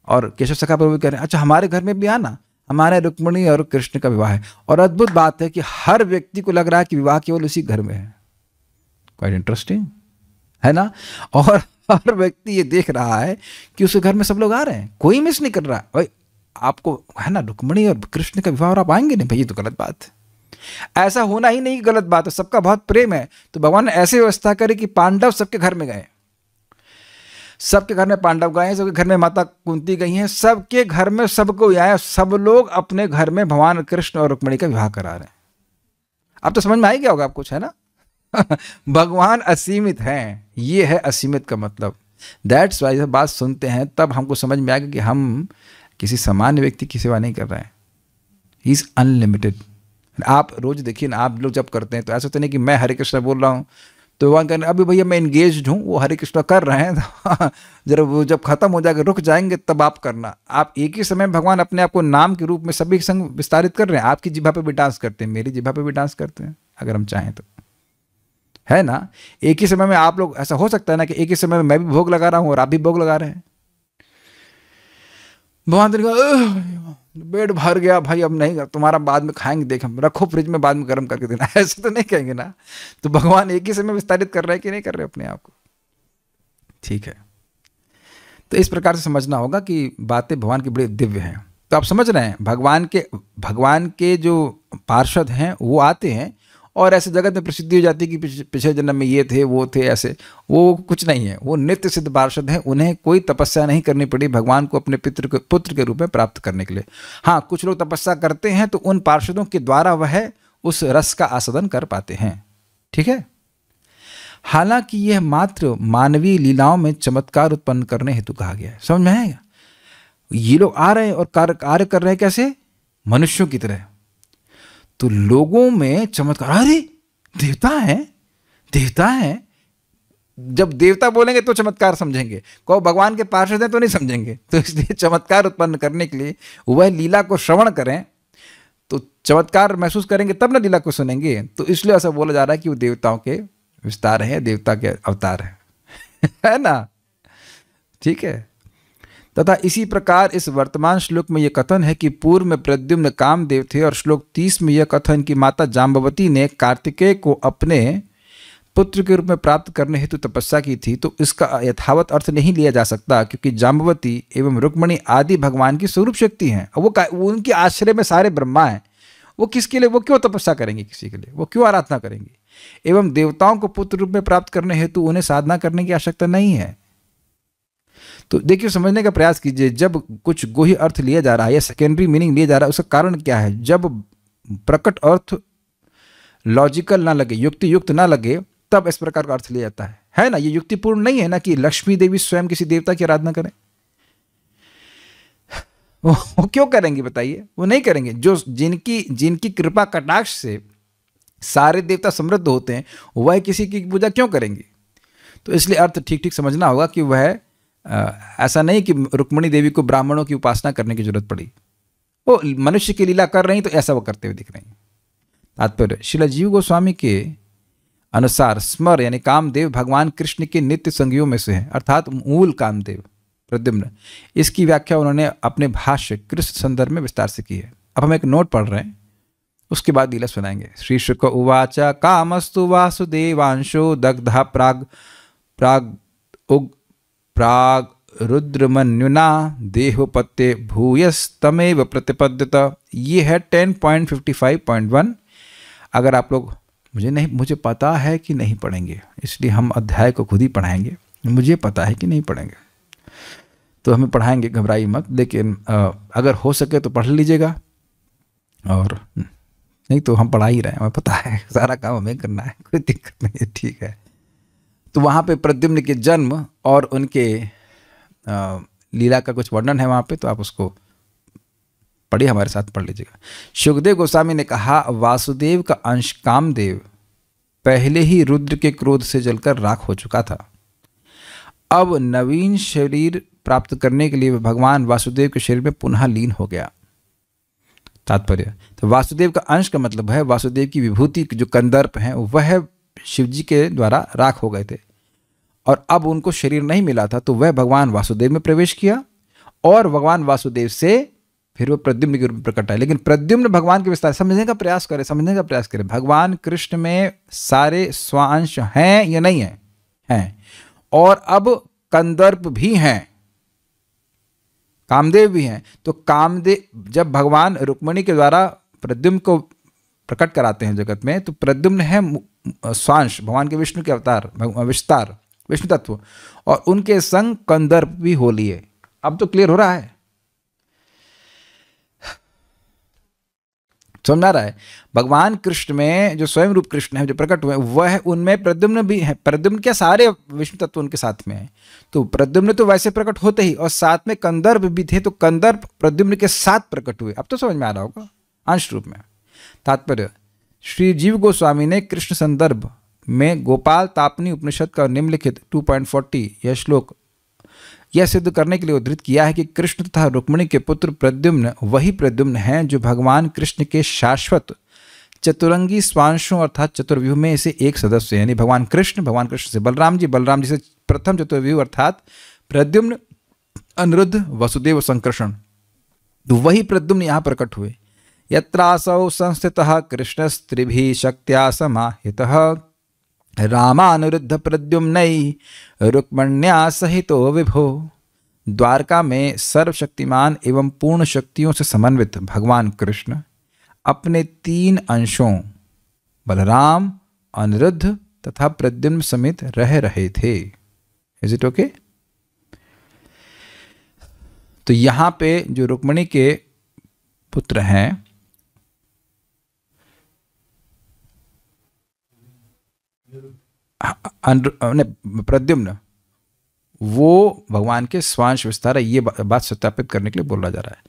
Speaker 1: और केशव सखा प्रभु कह रहे हैं अच्छा हमारे घर में भी आना, हमारे रुक्मणी और कृष्ण का विवाह है। और अद्भुत बात है कि हर व्यक्ति को लग रहा है कि विवाह केवल उसी घर में है। क्वाइट इंटरेस्टिंग है ना। और हर व्यक्ति ये देख रहा है कि उसके घर में सब लोग आ रहे हैं, कोई मिस नहीं कर रहा। भाई आपको है ना रुक्मणी और कृष्ण का विवाह और आप आएंगे नहीं, भाई ये तो गलत बात है। ऐसा होना ही नहीं गलत बात है, सबका बहुत प्रेम है। तो भगवान ने ऐसे व्यवस्था करी कि पांडव सबके घर में गए, सबके घर में पांडव गए, सबके घर में माता कुंती गई हैं, सबके घर में सबको आया, सब लोग अपने घर में भगवान कृष्ण और रुक्मणी का विवाह करा रहे हैं। अब तो समझ में आ ही गया होगा आप कुछ, है ना। भगवान असीमित हैं, ये है असीमित का मतलब। दैट्स वाई जब बात सुनते हैं तब हमको समझ में आएगा कि हम किसी सामान्य व्यक्ति की सेवा नहीं कर रहे हैं। He is unlimited. आप रोज देखिए ना, आप लोग जब करते हैं तो ऐसा तो नहीं कि मैं हरे कृष्ण बोल रहा हूँ तो भगवान कहने अभी भैया मैं इंगेज्ड हूँ, वो हरे कृष्ण कर रहे हैं, तो जरा वो जब खत्म हो जाएगा रुक जाएंगे तब आप करना। आप एक ही समय भगवान अपने आप को नाम के रूप में सभी संग विस्तारित कर रहे हैं। आपकी जिह्वा पे भी डांस करते हैं, मेरी जिह्वा पे भी डांस करते हैं अगर हम चाहें तो, है ना। एक ही समय में आप लोग, ऐसा हो सकता है ना कि एक ही समय में मैं भी भोग लगा रहा हूँ और आप भी भोग लगा रहे हैं। भगवान पेट भर गया भाई, अब नहीं तुम्हारा बाद में खाएंगे, देख हम रखो फ्रिज में बाद में गर्म करके देना, ऐसे तो नहीं कहेंगे ना। तो भगवान एक ही समय विस्तारित कर रहे हैं कि नहीं कर रहे अपने आप को, ठीक है। तो इस प्रकार से समझना होगा कि बातें भगवान की बड़ी दिव्य हैं। तो आप समझ रहे हैं भगवान के जो पार्षद हैं वो आते हैं और ऐसे जगत में प्रसिद्धि हो जाती है कि पिछले जन्म में ये थे वो थे, ऐसे वो कुछ नहीं है। वो नित्य सिद्ध पार्षद हैं, उन्हें कोई तपस्या नहीं करनी पड़ी भगवान को अपने पुत्र के रूप में प्राप्त करने के लिए। हाँ, कुछ लोग तपस्या करते हैं तो उन पार्षदों के द्वारा वह उस रस का आस्वादन कर पाते हैं, ठीक है। हालांकि यह मात्र मानवीय लीलाओं में चमत्कार उत्पन्न करने हेतु कहा गया है। समझ में आएगा? ये लोग आ रहे हैं और कार्य कर रहे हैं कैसे? मनुष्यों की तरह। तो लोगों में चमत्कार, अरे देवता है, देवता है। जब देवता बोलेंगे तो चमत्कार समझेंगे, को भगवान के पार्षद हैं तो नहीं समझेंगे। तो इसलिए चमत्कार उत्पन्न करने के लिए वह लीला को श्रवण करें तो चमत्कार महसूस करेंगे, तब ना लीला को सुनेंगे। तो इसलिए ऐसा बोला जा रहा है कि वो देवताओं के विस्तार है, देवता के अवतार है ना, ठीक है। तथा इसी प्रकार इस वर्तमान श्लोक में यह कथन है कि पूर्व में प्रद्युम्न कामदेव थे और श्लोक 30 में यह कथन कि माता जाम्बवती ने कार्तिकेय को अपने पुत्र के रूप में प्राप्त करने हेतु तपस्या की थी। तो इसका यथावत अर्थ नहीं लिया जा सकता, क्योंकि जाम्बवती एवं रुक्मणी आदि भगवान की स्वरूप शक्ति हैं। वो उनके आश्रय में सारे ब्रह्मा हैं। वो किसके लिए, वो क्यों तपस्या करेंगे किसी के लिए, वो क्यों आराधना करेंगी। एवं देवताओं को पुत्र रूप में प्राप्त करने हेतु उन्हें साधना करने की आवश्यकता नहीं है। तो देखिए, समझने का प्रयास कीजिए। जब कुछ गोही अर्थ लिया जा रहा है या सेकेंडरी मीनिंग लिया जा रहा है, उसका कारण क्या है? जब प्रकट अर्थ लॉजिकल ना लगे, युक्ति युक्त ना लगे, तब इस प्रकार का अर्थ लिया जाता है ना। ये युक्तिपूर्ण नहीं है ना कि लक्ष्मी देवी स्वयं किसी देवता की आराधना करें। वो क्यों करेंगी बताइए? वो नहीं करेंगे। जो जिनकी कृपा कटाक्ष से सारे देवता समृद्ध होते हैं, वह किसी की पूजा क्यों करेंगी? तो इसलिए अर्थ ठीक ठीक समझना होगा कि वह ऐसा नहीं कि रुक्मणी देवी को ब्राह्मणों की उपासना करने की जरूरत पड़ी। वो मनुष्य की लीला कर रही तो ऐसा वो करते हुए दिख रही। तात्पर्य, श्रील जीव गोस्वामी के अनुसार स्मर यानी कामदेव भगवान कृष्ण के नित्य संगियों में से है, अर्थात मूल कामदेव प्रद्युम्न। इसकी व्याख्या उन्होंने अपने भाष्य कृष्ण संदर्भ में विस्तार से की है। अब हम एक नोट पढ़ रहे हैं, उसके बाद लीला सुनाएंगे। श्री शुक उवाच कामस्तु वासुदेवांशो दग्धा प्राग प्राग उग प्राग रुद्रमन्युना देहोपत्ते भूयस्तमेव प्रतिपद्यत। ये है 10.55.1। अगर आप लोग मुझे पता है कि नहीं पढ़ेंगे, इसलिए हम अध्याय को खुद ही पढ़ाएंगे। मुझे पता है कि नहीं पढ़ेंगे तो हमें पढ़ाएंगे, घबराइए मत। लेकिन अगर हो सके तो पढ़ लीजिएगा, और नहीं तो हम पढ़ा ही रहे हैं, हमें पता है सारा काम हमें करना है, कोई दिक्कत नहीं है, ठीक है। तो वहाँ पे प्रद्युम्न के जन्म और उनके लीला का कुछ वर्णन है वहाँ पे, तो आप उसको पढ़िए, हमारे साथ पढ़ लीजिएगा। शुकदेव गोस्वामी ने कहा, वासुदेव का अंश कामदेव पहले ही रुद्र के क्रोध से जलकर राख हो चुका था। अब नवीन शरीर प्राप्त करने के लिए भगवान वासुदेव के शरीर में पुनः लीन हो गया। तात्पर्य, तो वासुदेव का अंश का मतलब है वासुदेव की विभूति जो कंदर्प हैं वह शिवजी के द्वारा राख हो गए थे, और अब उनको शरीर नहीं मिला था, तो वह भगवान वासुदेव में प्रवेश किया, और भगवान वासुदेव से फिर वो प्रद्युम्न के रूप में प्रकट है। लेकिन प्रद्युम्न भगवान के विस्तार समझने का प्रयास करें। भगवान कृष्ण में सारे स्वांश हैं या नहीं है? हैं। और अब कंदर्प भी हैं, कामदेव भी हैं। तो कामदेव जब भगवान रुक्मिणी के द्वारा प्रद्युम्न को प्रकट कराते हैं जगत में, तो प्रद्युम्न है स्वांश, भगवान के विष्णु के अवतार, विस्तार, विष्णु तत्व, और उनके संग कंदर्प भी हो लिए। अब तो क्लियर हो रहा है, समझ आ रहा है? भगवान कृष्ण में जो स्वयं रूप कृष्ण है जो प्रकट हुए, वह उनमें प्रद्युम्न भी है। प्रद्युम्न के सारे विष्णु तत्व उनके साथ में है, तो प्रद्युम्न तो वैसे प्रकट होते ही, और साथ में कंदर्प भी थे, तो कंदर्प प्रद्युम्न के साथ प्रकट हुए। अब तो समझ में आ रहा होगा, अंश रूप में। तात्पर्य, श्री जीव गोस्वामी ने कृष्ण संदर्भ में गोपाल तापनी उपनिषद का निम्नलिखित 2.40 यह श्लोक यह सिद्ध करने के लिए उद्धृत किया है कि कृष्ण तथा रुक्मिणी के पुत्र प्रद्युम्न वही प्रद्युम्न हैं जो भगवान कृष्ण के शाश्वत चतुरंगी स्वांशों अर्थात चतुर्व्यूह में से एक सदस्य, यानी भगवान कृष्ण से बलराम जी से प्रथम चतुर्व्यूह अर्थात प्रद्युम्न, अनिरुद्ध, वसुदेव, संकर्षण, तो वही प्रद्युम्न यहाँ प्रकट हुए। यत्रासौ संस्थितः कृष्णस्त्रिभिः शक्त्या समाहितः रामानुरुद्ध प्रद्युम्नै रुक्मण्या सहितो विभो। द्वारका में सर्वशक्तिमान एवं पूर्ण शक्तियों से समन्वित भगवान कृष्ण अपने 3 अंशों बलराम, अनिरुद्ध तथा प्रद्युम्न समेत रह रहे थे। Is it okay? तो यहां पे जो रुक्मिणी के पुत्र हैं प्रद्युम्न, वो भगवान के स्वांश विस्तार है। ये बात सत्यापित करने के लिए बोला जा रहा है।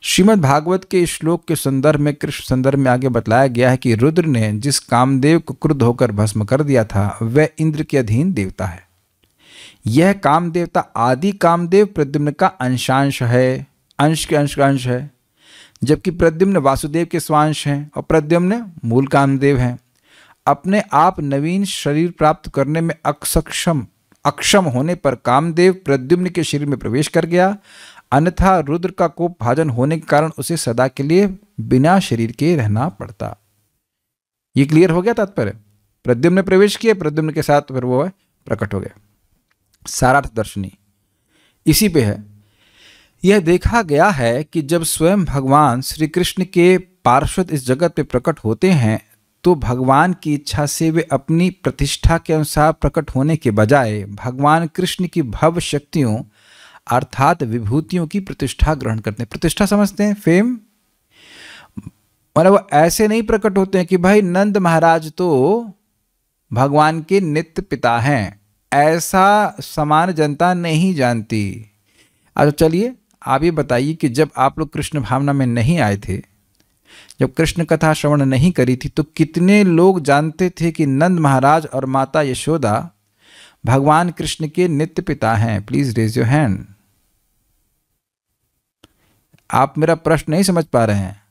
Speaker 1: श्रीमद् भागवत के श्लोक के संदर्भ में कृष्ण संदर्भ में आगे बतलाया गया है कि रुद्र ने जिस कामदेव को क्रुद्ध होकर भस्म कर दिया था वह इंद्र के अधीन देवता है। यह काम देवता आदि कामदेव प्रद्युम्न का अंशांश है, अंश के अंश का अंश है, जबकि प्रद्युम्न वासुदेव के स्वांश हैं और प्रद्युम्न मूल कामदेव हैं। अपने आप नवीन शरीर प्राप्त करने में अक्षम होने पर कामदेव प्रद्युम्न के शरीर में प्रवेश कर गया, अन्यथा रुद्र का कोप भाजन होने के कारण उसे सदा के लिए बिना शरीर के रहना पड़ता। ये क्लियर हो गया तात्पर्य? प्रद्युम्न ने प्रवेश किया, प्रद्युम्न के साथ फिर वो प्रकट हो गया। सारार्थ दर्शनी इसी पे है। यह देखा गया है कि जब स्वयं भगवान श्री कृष्ण के पार्षद इस जगत में प्रकट होते हैं तो भगवान की इच्छा से वे अपनी प्रतिष्ठा के अनुसार प्रकट होने के बजाय भगवान कृष्ण की भव शक्तियों अर्थात विभूतियों की प्रतिष्ठा ग्रहण करते हैं। प्रतिष्ठा समझते हैं, फेम, मतलब वो ऐसे नहीं प्रकट होते हैं कि भाई नंद महाराज तो भगवान के नित्य पिता हैं, ऐसा समान जनता नहीं जानती। अच्छा चलिए आप ये बताइए कि जब आप लोग कृष्ण भावना में नहीं आए थे, जब कृष्ण कथा श्रवण नहीं करी थी, तो कितने लोग जानते थे कि नंद महाराज और माता यशोदा भगवान कृष्ण के नित्य पिता हैं? Please raise your hand. आप मेरा प्रश्न नहीं समझ पा रहे हैं,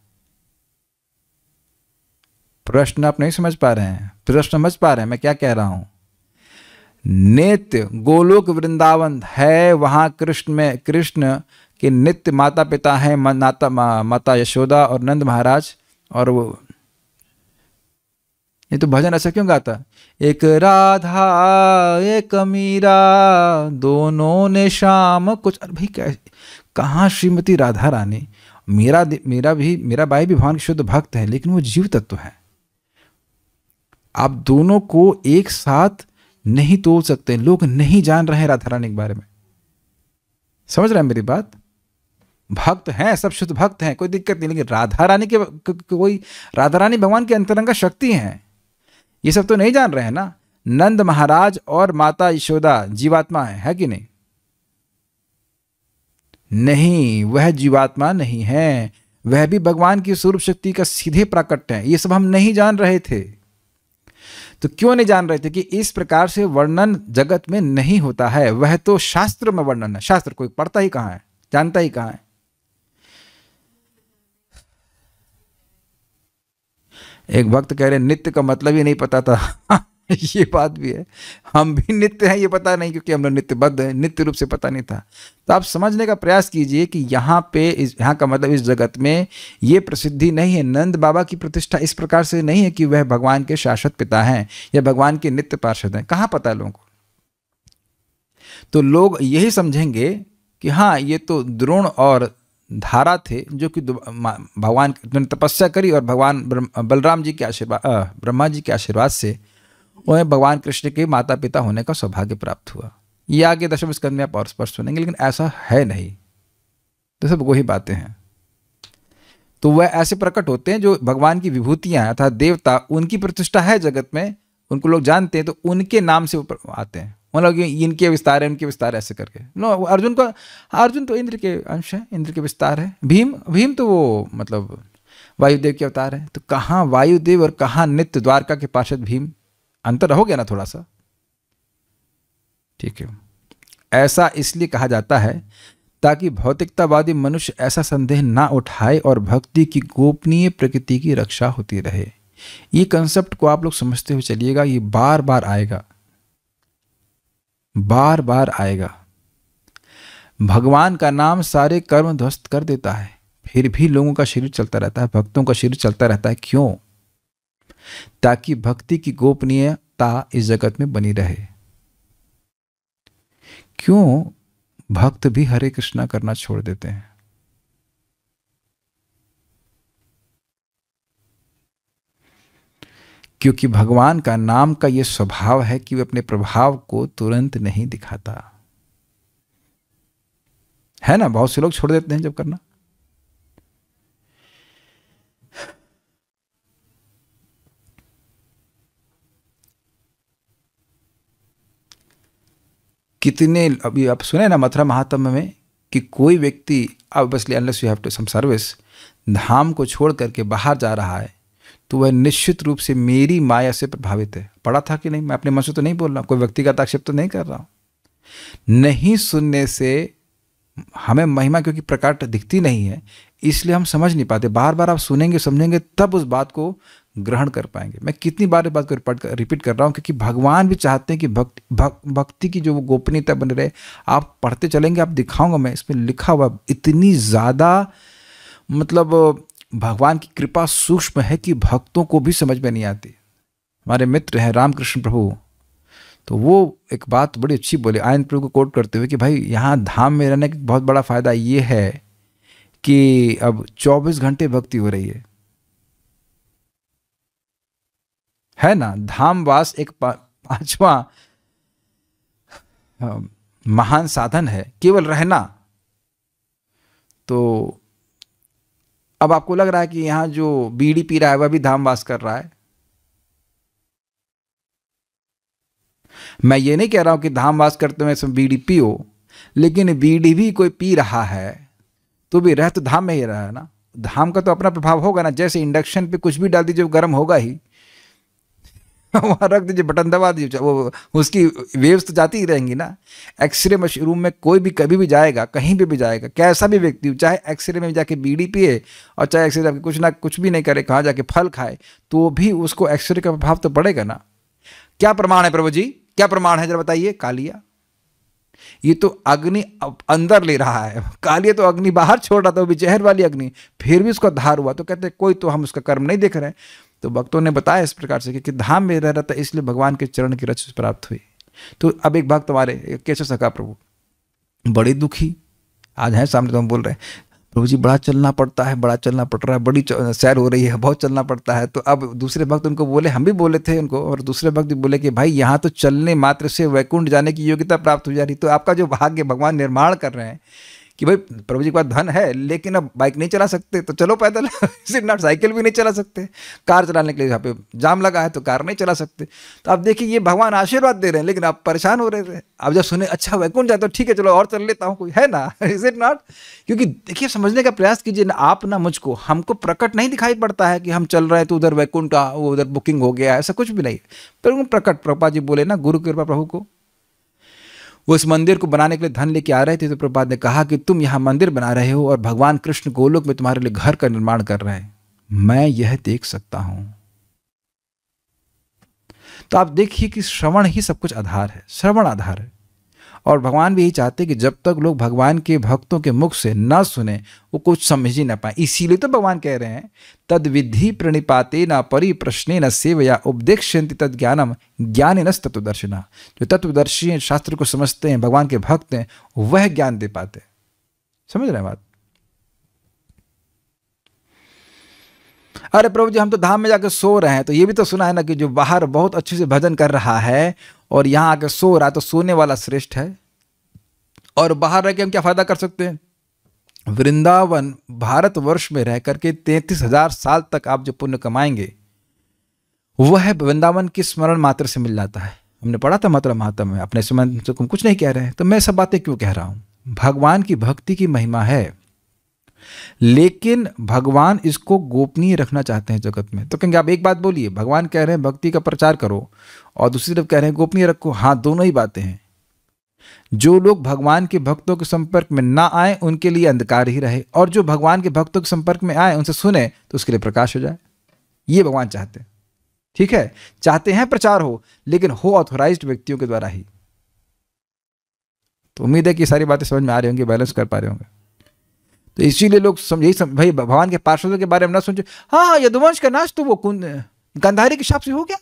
Speaker 1: प्रश्न आप नहीं समझ पा रहे हैं, प्रश्न समझ पा रहे हैं मैं क्या कह रहा हूं? नित्य गोलोक वृंदावन है, वहां कृष्ण के नित्य माता पिता हैं, माता यशोदा और नंद महाराज, और वो नहीं तो भजन ऐसा क्यों गाता? एक राधा एक मीरा दोनों ने शाम कुछ। अरे भाई क्या, कहाँ श्रीमती राधा रानी? मेरा भाई भी भगवान के शुद्ध भक्त है, लेकिन वो जीव तत्व है। आप दोनों को एक साथ नहीं तोल सकते। लोग नहीं जान रहे हैं राधा रानी के बारे में। समझ रहे हैं मेरी बात? भक्त हैं, सब शुद्ध भक्त हैं, कोई दिक्कत नहीं, लेकिन राधा रानी के कोई, राधा रानी भगवान की अंतरंगा शक्ति हैं, ये सब तो नहीं जान रहे हैं ना। नंद महाराज और माता यशोदा जीवात्मा है कि नहीं? नहीं, वह जीवात्मा नहीं है, वह भी भगवान की स्वरूप शक्ति का सीधे प्राकट है। ये सब हम नहीं जान रहे थे। तो क्यों नहीं जान रहे थे? कि इस प्रकार से वर्णन जगत में नहीं होता है। वह तो शास्त्र में वर्णन है। शास्त्र कोई पढ़ता ही कहाँ है, जानता ही कहाँ है। एक भक्त कह रहे नित्य का मतलब ही नहीं पता था। ये बात भी है, हम भी नित्य हैं ये पता नहीं, क्योंकि हम लोग नित्यबद्ध हैं, नित्य रूप से पता नहीं था। तो आप समझने का प्रयास कीजिए कि यहाँ पे यहाँ का मतलब इस जगत में ये प्रसिद्धि नहीं है। नंद बाबा की प्रतिष्ठा इस प्रकार से नहीं है कि वह भगवान के शाश्वत पिता हैं या भगवान के नित्य पार्षद हैं। कहाँ पता है लोगों को? तो लोग यही समझेंगे कि हाँ ये तो द्रोण और धारा थे जो कि भगवान ने तपस्या करी और भगवान बलराम जी के आशीर्वाद, ब्रह्मा जी के आशीर्वाद से उन्हें भगवान कृष्ण के माता पिता होने का सौभाग्य प्राप्त हुआ। ये आगे दशम स्कंद में आप और स्पष्ट सुनेंगे, लेकिन ऐसा है नहीं। तो सब वही बातें हैं। तो वह ऐसे प्रकट होते हैं जो भगवान की विभूतियां अर्थात देवता, उनकी प्रतिष्ठा है जगत में, उनको लोग जानते हैं, तो उनके नाम से ऊपर आते हैं। मतलब इनके विस्तार है, उनके विस्तार ऐसे करके। नो, अर्जुन तो इंद्र के अंश है, इंद्र के विस्तार है। भीम तो वो मतलब वायुदेव के अवतार है। तो कहाँ वायुदेव और कहाँ नित्य द्वारका के पार्षद भीम? अंतर हो गया ना थोड़ा सा। ठीक है, ऐसा इसलिए कहा जाता है ताकि भौतिकतावादी मनुष्य ऐसा संदेह ना उठाए और भक्ति की गोपनीय प्रकृति की रक्षा होती रहे। ये कंसेप्ट को आप लोग समझते हुए चलिएगा। ये बार बार आएगा, बार बार आएगा। भगवान का नाम सारे कर्म ध्वस्त कर देता है, फिर भी लोगों का शरीर चलता रहता है, भक्तों का शरीर चलता रहता है। क्यों? ताकि भक्ति की गोपनीयता इस जगत में बनी रहे। क्यों भक्त भी हरे कृष्णा करना छोड़ देते हैं? क्योंकि भगवान का नाम का यह स्वभाव है कि वह अपने प्रभाव को तुरंत नहीं दिखाता है ना। बहुत से लोग छोड़ देते हैं जब करना। कितने, अभी आप सुने ना मथुरा महात्म्य में कि कोई व्यक्ति obviously unless you have to some service धाम को छोड़ करके बाहर जा रहा है तो वह निश्चित रूप से मेरी माया से प्रभावित है। पढ़ा था कि नहीं? मैं अपने मन से तो नहीं बोल रहा, कोई व्यक्तिगत आक्षेप तो नहीं कर रहा हूं। नहीं सुनने से हमें महिमा क्योंकि प्रकट दिखती नहीं है, इसलिए हम समझ नहीं पाते। बार बार आप सुनेंगे समझेंगे तब उस बात को ग्रहण कर पाएंगे। मैं कितनी बार इस बात को रिपीट कर रहा हूँ क्योंकि भगवान भी चाहते हैं कि भक्ति की जो गोपनीयता बन रहे। आप पढ़ते चलेंगे, आप दिखाऊंगा मैं, इसमें लिखा हुआ इतनी ज़्यादा, मतलब भगवान की कृपा सूक्ष्म है कि भक्तों को भी समझ में नहीं आती। हमारे मित्र हैं रामकृष्ण प्रभु, तो वो एक बात बड़ी अच्छी बोले आनंद प्रभु को कोट करते हुए कि भाई यहाँ धाम में रहने का बहुत बड़ा फायदा ये है कि अब 24 घंटे भक्ति हो रही है ना। धामवास एक पांचवा महान साधन है, केवल रहना। तो अब आपको लग रहा है कि यहां जो बीड़ी पी रहा है वह भी धामवास कर रहा है। मैं ये नहीं कह रहा हूं कि धामवास करते हुए बीड़ी पियो, लेकिन बीड़ी भी कोई पी रहा है तो भी रह तो धाम में ही रहा है ना। धाम का तो अपना प्रभाव होगा ना। जैसे इंडक्शन पे कुछ भी डाल दीजिए गर्म होगा ही, वहां रख दीजिए, बटन दबा दीजिए, वो उसकी वेव्स तो जाती ही रहेंगी ना। एक्सरे रूम में कोई भी कभी भी जाएगा, कहीं पे भी जाएगा, कैसा भी व्यक्ति हो, चाहे एक्सरे में जाके बीड़ी पिए और चाहे एक्सरे जाके कुछ भी नहीं करे, कहाँ जाके फल खाए, तो भी उसको एक्सरे का प्रभाव तो पड़ेगा ना। क्या प्रमाण है प्रभु जी, क्या प्रमाण है जरा बताइए? कालिया, ये तो अग्नि अंदर ले रहा है, कालिया तो अग्नि बाहर छोड़ रहा था, वो भी जहर वाली अग्नि, फिर भी उसका धार हुआ। तो कहते कोई तो हम उसका कर्म नहीं देख रहे हैं। तो भक्तों ने बताया इस प्रकार से कि धाम में रह रहा था इसलिए भगवान के चरण की रच प्राप्त हुई। तो अब एक भक्त हमारे कैसे सका प्रभु बड़ी दुखी आज है सामने, तो हम बोल रहे हैं प्रभु जी बड़ा चलना पड़ता है, बड़ा चलना पड़ रहा है, बड़ी सैर हो रही है, बहुत चलना पड़ता है। तो अब दूसरे भक्त उनको बोले, हम भी बोले थे उनको, और दूसरे भक्त भी बोले कि भाई यहाँ तो चलने मात्र से वैकुंठ जाने की योग्यता प्राप्त हो जा रही, तो आपका जो भाग्य भगवान निर्माण कर रहे हैं कि भाई प्रभु जी के पास धन है लेकिन अब बाइक नहीं चला सकते तो चलो पैदल सिर्फ साइकिल भी नहीं चला सकते, कार चलाने के लिए यहाँ पे जाम लगा है तो कार नहीं चला सकते। तो अब देखिए ये भगवान आशीर्वाद दे रहे हैं लेकिन आप परेशान हो रहे थे। अब जब सुने अच्छा वैकुंठ जाए तो ठीक है चलो और चल लेता हूँ, कोई है ना, इज इट नॉट? क्योंकि देखिए समझने का प्रयास कीजिए ना आप ना, मुझको हमको प्रकट नहीं दिखाई पड़ता है कि हम चल रहे हैं तो उधर वैकुंठ का वो उधर बुकिंग हो गया, ऐसा कुछ भी नहीं। पर प्रकट प्रभुपाद जी बोले ना गुरु कृपा प्रभु को, वो इस मंदिर को बनाने के लिए धन लेके आ रहे थे, तो प्रभुपाद ने कहा कि तुम यहाँ मंदिर बना रहे हो और भगवान कृष्ण गोलोक में तुम्हारे लिए घर का निर्माण कर रहे हैं, मैं यह देख सकता हूं। तो आप देखिए कि श्रवण ही सब कुछ आधार है, श्रवण आधार है। और भगवान भी यही चाहते हैं कि जब तक लोग भगवान के भक्तों के मुख से न सुने वो कुछ समझ ही ना पाए। इसीलिए तो भगवान कह रहे हैं तद विधि प्रणिपाते न परिप्रश्ने न सेवया उपदेक्ष्यन्ति तद ज्ञानम ज्ञानिनस् तत्वदर्शिना। जो तत्वदर्शी शास्त्र को समझते हैं, भगवान के भक्त हैं, वह ज्ञान दे पाते। समझ रहे हैं बात? अरे प्रभु जी हम तो धाम में जाकर सो रहे हैं, तो ये भी तो सुना है ना कि जो बाहर बहुत अच्छे से भजन कर रहा है और यहाँ आकर सो रहा है तो सोने वाला श्रेष्ठ है। और बाहर रह के हम क्या फायदा कर सकते हैं? वृंदावन भारतवर्ष में रह करके 33,000 साल तक आप जो पुण्य कमाएंगे वह वृंदावन की स्मरण मात्र से मिल जाता है। हमने पढ़ा था मतलब महात्म में, अपने से हम कुछ नहीं कह रहे हैं, तो मैं सब बातें क्यों कह रहा हूं? भगवान की भक्ति की महिमा है, लेकिन भगवान इसको गोपनीय रखना चाहते हैं जगत में। तो कहेंगे आप एक बात बोलिए, भगवान कह रहे हैं भक्ति का प्रचार करो और दूसरी तरफ कह रहे हैं गोपनीय रखो। हाँ, दोनों ही बातें हैं। जो लोग भगवान के भक्तों के संपर्क में ना आए उनके लिए अंधकार ही रहे, और जो भगवान के भक्तों के संपर्क में आए उनसे सुने तो उसके लिए प्रकाश हो जाए। ये भगवान चाहते हैं। ठीक है, चाहते हैं प्रचार हो, लेकिन हो ऑथोराइज्ड व्यक्तियों के द्वारा ही। तो उम्मीद है कि सारी बातें समझ में आ रही होंगी, बैलेंस कर पा रहे होंगे। तो इसीलिए लोग भाई भगवान के पार्षदों के बारे में ना सोचे, हाँ यदुवंश का नाश तो वो गांधारी के शाप से हो गया,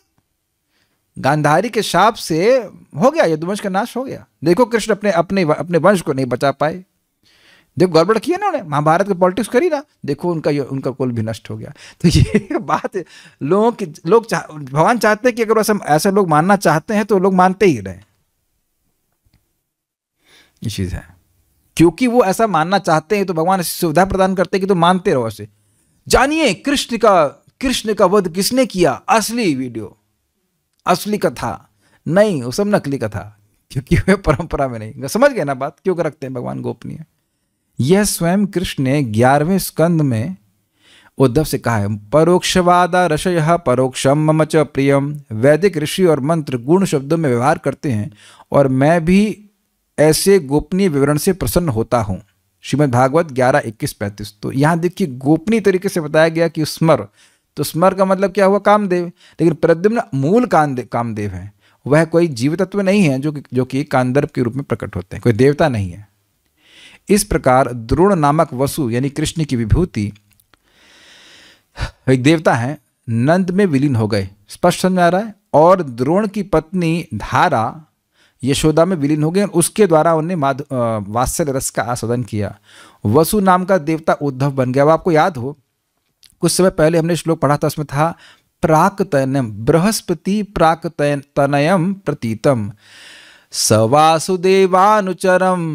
Speaker 1: गांधारी के शाप से हो गया, यदुवंश का नाश हो गया। देखो कृष्ण अपने वंश को नहीं बचा पाए, देखो गड़बड़ किया ना उन्होंने, महाभारत के पॉलिटिक्स करी ना, देखो उनका कुल भी नष्ट हो गया। तो ये बात लोग भगवान चाहते हैं कि अगर ऐसे लोग मानना चाहते हैं तो लोग मानते ही रहे। ये चीज है, क्योंकि वो ऐसा मानना चाहते हैं तो भगवान ऐसी सुविधा प्रदान करते हैं कि तो मानते रहो ऐसे। जानिए कृष्ण का वध किसने किया, असली वीडियो, असली कथा नहीं, वो सब नकली कथा, क्योंकि वे परंपरा में नहीं। समझ गए ना बात, क्यों रखते हैं भगवान गोपनीय? यह स्वयं कृष्ण ने 11वें स्कंद में उद्धव से कहा है, परोक्षवादा ऋषयः परोक्षम मम च प्रियम। वैदिक ऋषि और मंत्र गुण शब्दों में व्यवहार करते हैं और मैं भी ऐसे गोपनीय विवरण से प्रसन्न होता हूं। श्रीमद् भागवत 11:21-35। तो यहां देखिए गोपनीय तरीके से बताया गया कि स्मर, तो स्मर का मतलब क्या हुआ? कामदेव। लेकिन प्रद्युम्न मूल कामदेव है, वह कोई जीव तत्व नहीं है जो कि कांदर्प के रूप में प्रकट होते हैं, कोई देवता नहीं है। इस प्रकार द्रोण नामक वसु यानी कृष्ण की विभूति एक देवता है, नंद में विलीन हो गए, स्पष्ट समझ में आ रहा है। और द्रोण की पत्नी धारा यशोदा में विलीन हो गए, उसके द्वारा उन्हें वात्सल्य रस का आस्वादन किया। वसु नाम का देवता उद्धव बन गया। अब आपको याद हो कुछ समय पहले हमने श्लोक पढ़ा था, उसमें था प्राकतनयम बृहस्पति प्राकतनयम प्रतीतम सवासुदेवानुचरम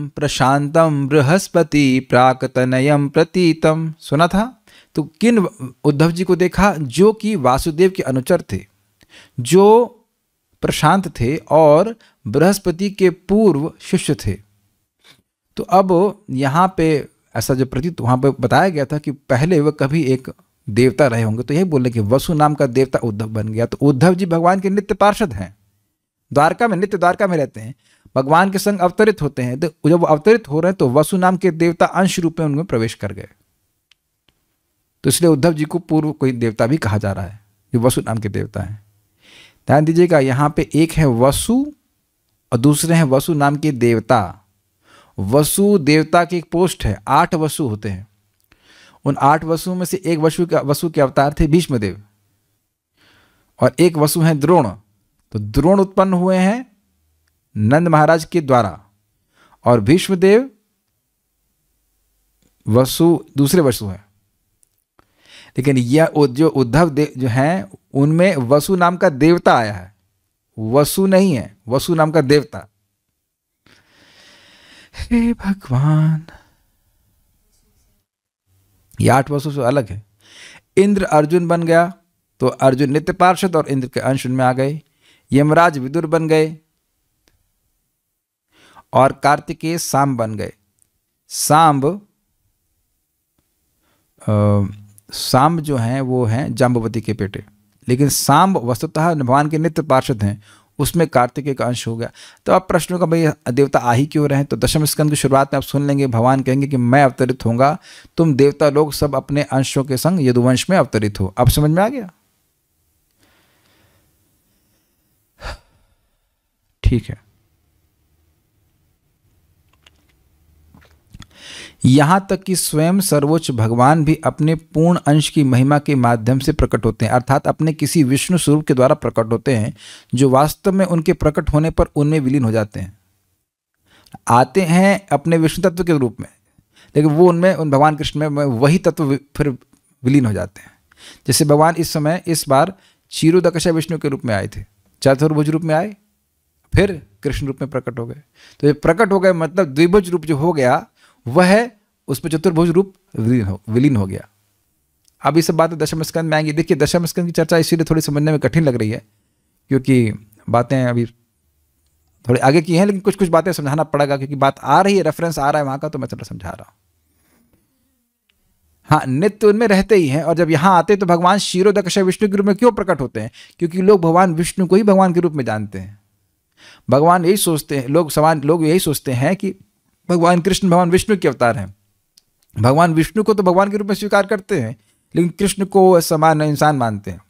Speaker 1: प्रशांतम बृहस्पति प्राकतनयम प्रतीतम। सुना था? तो किन उद्धव जी को देखा? जो कि वासुदेव के अनुचर थे, जो प्रशांत थे और बृहस्पति के पूर्व शिष्य थे। तो अब यहाँ पे ऐसा जो प्रतीत वहाँ पे बताया गया था कि पहले वह कभी एक देवता रहे होंगे, तो यही बोले कि वसु नाम का देवता उद्धव बन गया। तो उद्धव जी भगवान के नित्य पार्षद हैं, नित्य द्वारका में रहते हैं, भगवान के संग अवतरित होते हैं। तो जब अवतरित हो रहे हैं तो वसु नाम के देवता अंश रूप में उनमें प्रवेश कर गए, तो इसलिए उद्धव जी को पूर्व कोई देवता भी कहा जा रहा है, जो वसु नाम के देवता हैं। ध्यान दीजिएगा, यहाँ पे एक है वसु और दूसरे हैं वसु नाम के देवता। वसु देवता की एक पोस्ट है, 8 वसु होते हैं। उन 8 वसुओं में से एक वसु के अवतार थे भीष्मदेव। और एक वसु हैं द्रोण। तो द्रोण उत्पन्न हुए हैं नंद महाराज के द्वारा, और भीष्मदेव वसु दूसरे वसु हैं। लेकिन यह जो उद्धव देव जो हैं उनमें वसु नाम का देवता आया है, वसु नहीं है, वसु नाम का देवता। हे भगवान, ये 8 वसु से अलग है। इंद्र अर्जुन बन गया तो अर्जुन नित्य पार्षद और इंद्र के अंश उनमें आ गए। यमराज विदुर बन गए और कार्तिकेय सांब बन गए। सांब जो हैं वो हैं जाम्बवती के बेटे, लेकिन सांब वस्तुतः भगवान के नित्य पार्षद हैं, उसमें कार्तिकेय का अंश हो गया। तो अब प्रश्नों का भाई देवता आ ही क्यों रहे हैं? तो दशम स्कंद की शुरुआत में आप सुन लेंगे, भगवान कहेंगे कि मैं अवतरित होऊंगा, तुम देवता लोग सब अपने अंशों के संग यदुवंश में अवतरित हो। अब समझ में आ गया? ठीक है। यहां तक कि स्वयं सर्वोच्च भगवान भी अपने पूर्ण अंश की महिमा के माध्यम से प्रकट होते हैं, अर्थात अपने किसी विष्णु स्वरूप के द्वारा प्रकट होते हैं, जो वास्तव में उनके प्रकट होने पर उनमें विलीन हो जाते हैं। आते हैं अपने विष्णु तत्व के रूप में, लेकिन वो उन भगवान कृष्ण में वही तत्व फिर विलीन हो जाते हैं। जैसे भगवान इस बार क्षीरोदकशा विष्णु के रूप में आए थे, चतुर्भुज रूप में आए, फिर कृष्ण रूप में प्रकट हो गए। तो ये प्रकट हो गए मतलब द्विभुज रूप जो हो गया वह उसमें चतुर्भुज रूप विलीन हो गया। अब ये सब बातें दशम स्कंद में आएंगी। देखिए, दशम स्कंद की चर्चा इसीलिए थोड़ी समझने में कठिन लग रही है, क्योंकि बातें अभी थोड़ी आगे की हैं, लेकिन कुछ कुछ बातें समझाना पड़ेगा, क्योंकि बात आ रही है, रेफरेंस आ रहा है वहां का, तो मैं थोड़ा समझा रहा हूँ। हाँ, नित्य उनमें रहते ही हैं, और जब यहाँ आते तो भगवान क्षीरोदकशा विष्णु के रूप में क्यों प्रकट होते हैं? क्योंकि लोग भगवान विष्णु को ही भगवान के रूप में जानते हैं। भगवान यही सोचते हैं, लोग यही सोचते हैं कि भगवान कृष्ण भगवान विष्णु के अवतार हैं। भगवान विष्णु को तो भगवान के रूप में स्वीकार करते हैं, लेकिन कृष्ण को समान इंसान मानते हैं।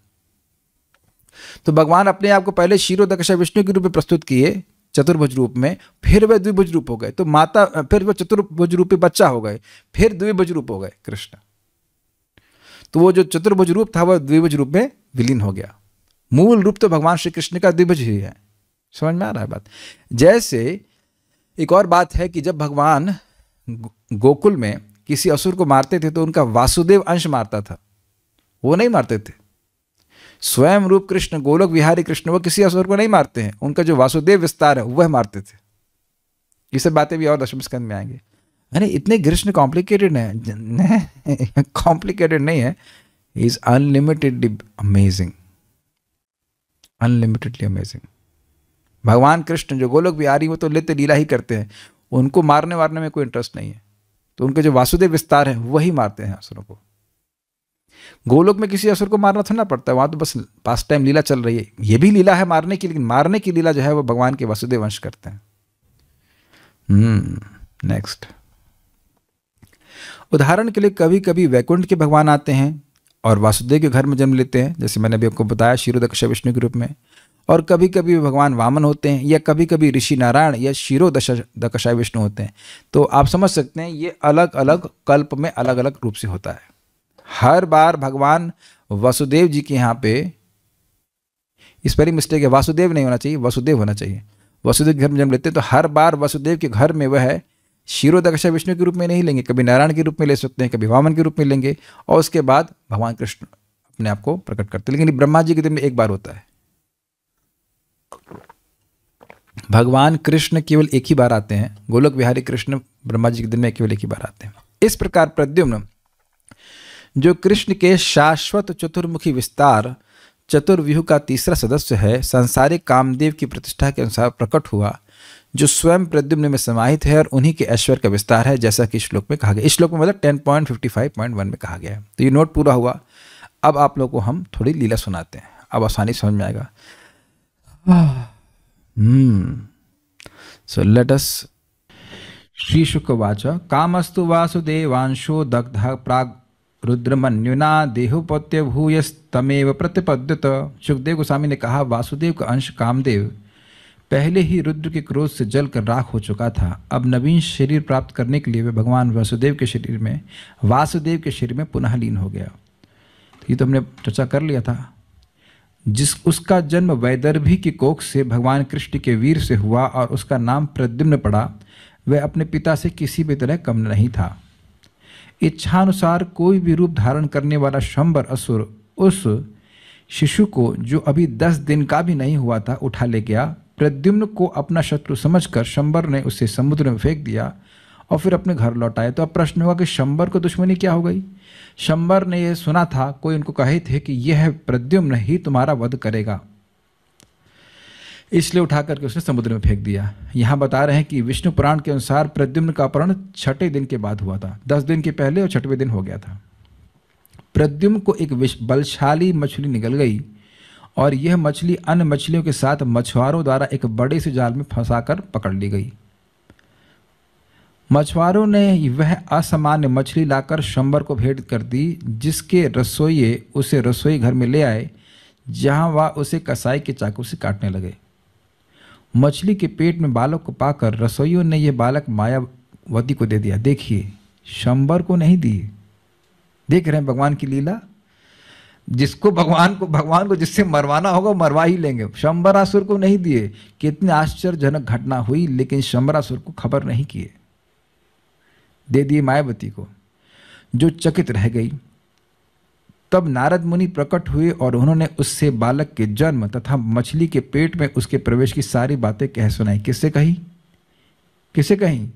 Speaker 1: तो भगवान अपने आप को पहले क्षीरोदकशा विष्णु के रूप में प्रस्तुत किए चतुर्भुज रूप में, फिर वह द्विभुज रूप हो गए। तो फिर वह चतुर्भुज रूपी बच्चा हो गए, फिर द्विभुज रूप हो गए कृष्ण। तो वो जो चतुर्भुज रूप था वह द्विभुज रूप में विलीन हो गया। मूल रूप तो भगवान श्री कृष्ण का द्विभुज ही है। समझ में आ रहा है बात? जैसे एक और बात है कि जब भगवान गोकुल में किसी असुर को मारते थे तो उनका वासुदेव अंश मारता था, वो नहीं मारते थे। स्वयं रूप कृष्ण, गोलोक विहारी कृष्ण, वो किसी असुर को नहीं मारते हैं, उनका जो वासुदेव विस्तार है वह मारते थे। ये सब बातें भी और दशम स्कंद में आएंगे। अरे इतने कृष्ण कॉम्प्लिकेटेड है? कॉम्प्लिकेटेड नहीं है, he is unlimitedly amazing, unlimitedly amazing. भगवान कृष्ण जो गोलोक विहारी, वो तो नित्य लीला ही करते हैं, उनको मारने वारने में कोई इंटरेस्ट नहीं है। तो उनके जो वासुदेव विस्तार है वही मारते हैं असुरों को। गोलोक में किसी असुर को मारना थोड़ा ना पड़ता है, वहां तो बस पास टाइम लीला चल रही है। ये भी लीला है मारने की, लेकिन मारने की लीला जो है वो भगवान के वासुदेव अंश करते हैं। नेक्स्ट, उदाहरण के लिए कभी कभी वैकुंठ के भगवान आते हैं और वासुदेव के घर में जन्म लेते हैं, जैसे मैंने अभी आपको बताया क्षीरोदकशा विष्णु के रूप में। और कभी कभी भगवान वामन होते हैं, या कभी कभी ऋषि नारायण या क्षीरोदकशा विष्णु होते हैं। तो आप समझ सकते हैं ये अलग अलग कल्प में अलग अलग रूप से होता है। हर बार भगवान वसुदेव जी के यहाँ पे, इस पर ही मिस्टेक है, वासुदेव नहीं होना चाहिए, वसुदेव होना चाहिए। वसुदेव के घर में जन्म लेते हैं तो हर बार वसुदेव के घर में वह क्षीरोदकशा विष्णु के रूप में नहीं लेंगे, कभी नारायण के रूप में ले सकते हैं, कभी वामन के रूप में लेंगे, और उसके बाद भगवान कृष्ण अपने आप को प्रकट करते हैं। लेकिन ब्रह्मा जी के दिन में एक बार होता है। भगवान कृष्ण केवल एक ही बार आते हैं, गोलोक विहारी कृष्ण ब्रह्मा जी के दिन में केवल एक ही बार आते हैं। इस प्रकार प्रद्युम्न जो कृष्ण के शाश्वत चतुर्मुखी विस्तार चतुर्व्यूह का तीसरा सदस्य है, संसारिक कामदेव की प्रतिष्ठा के अनुसार प्रकट हुआ, जो स्वयं प्रद्युम्न में समाहित है और उन्हीं के ऐश्वर्य का विस्तार है, जैसा कि श्लोक में कहा गया। इस श्लोक में मतलब 10.55.1 में कहा गया है। तो ये नोट पूरा हुआ। अब आप लोगों को हम थोड़ी लीला सुनाते हैं, अब आसानी समझ में आएगा। So let us, श्री शुकवाच कामस्तु वासुदेवांशो दग्ध प्राग रुद्रमन्युना देहोपत्य भूयस्तमेव प्रतिपद्यत। सुखदेव गोस्वामी ने कहा, वासुदेव का अंश कामदेव पहले ही रुद्र के क्रोध से जलकर राख हो चुका था। अब नवीन शरीर प्राप्त करने के लिए वे भगवान वासुदेव के शरीर में पुनः लीन हो गया। तो ये तो हमने चर्चा कर लिया था। उसका जन्म वैदर्भी की कोख से भगवान कृष्ण के वीर से हुआ और उसका नाम प्रद्युम्न पड़ा, वह अपने पिता से किसी भी तरह कम नहीं था। इच्छानुसार कोई भी रूप धारण करने वाला शंबर असुर उस शिशु को, जो अभी 10 दिन का भी नहीं हुआ था, उठा ले गया। प्रद्युम्न को अपना शत्रु समझकर शंबर ने उसे समुद्र में फेंक दिया और फिर अपने घर लौट आए। तो अब प्रश्न होगा कि शंबर को दुश्मनी क्या हो गई? शंबर ने यह सुना था, कोई उनको कहे थे कि यह प्रद्युम्न ही तुम्हारा वध करेगा, इसलिए उठा करके उसने समुद्र में फेंक दिया। यहाँ बता रहे हैं कि विष्णु पुराण के अनुसार प्रद्युम्न का अपहरण 6ठे दिन के बाद हुआ था। 10 दिन के पहले और 6वें दिन हो गया था। प्रद्युम्न को एक बलशाली मछली निगल गई और यह मछली अन्य मछलियों के साथ मछुआरों द्वारा एक बड़े से जाल में फंसाकर पकड़ ली गई। मछुआरों ने वह असामान्य मछली लाकर शंबर को भेंट कर दी, जिसके रसोइये उसे रसोई घर में ले आए, जहां वह उसे कसाई के चाकू से काटने लगे। मछली के पेट में बालक को पाकर रसोइयों ने यह बालक मायावती को दे दिया। देखिए, शंबर को नहीं दिए। देख रहे हैं भगवान की लीला। जिसको भगवान को जिससे मरवाना होगा वो मरवा ही लेंगे। शंबरासुर को नहीं दिए। कितनी आश्चर्यजनक घटना हुई, लेकिन शंबरासुर को खबर नहीं किए, दे दिए मायावती को, जो चकित रह गई। तब नारद मुनि प्रकट हुए और उन्होंने उससे बालक के जन्म तथा मछली के पेट में उसके प्रवेश की सारी बातें कह सुनाई। किससे कही? किससे कही?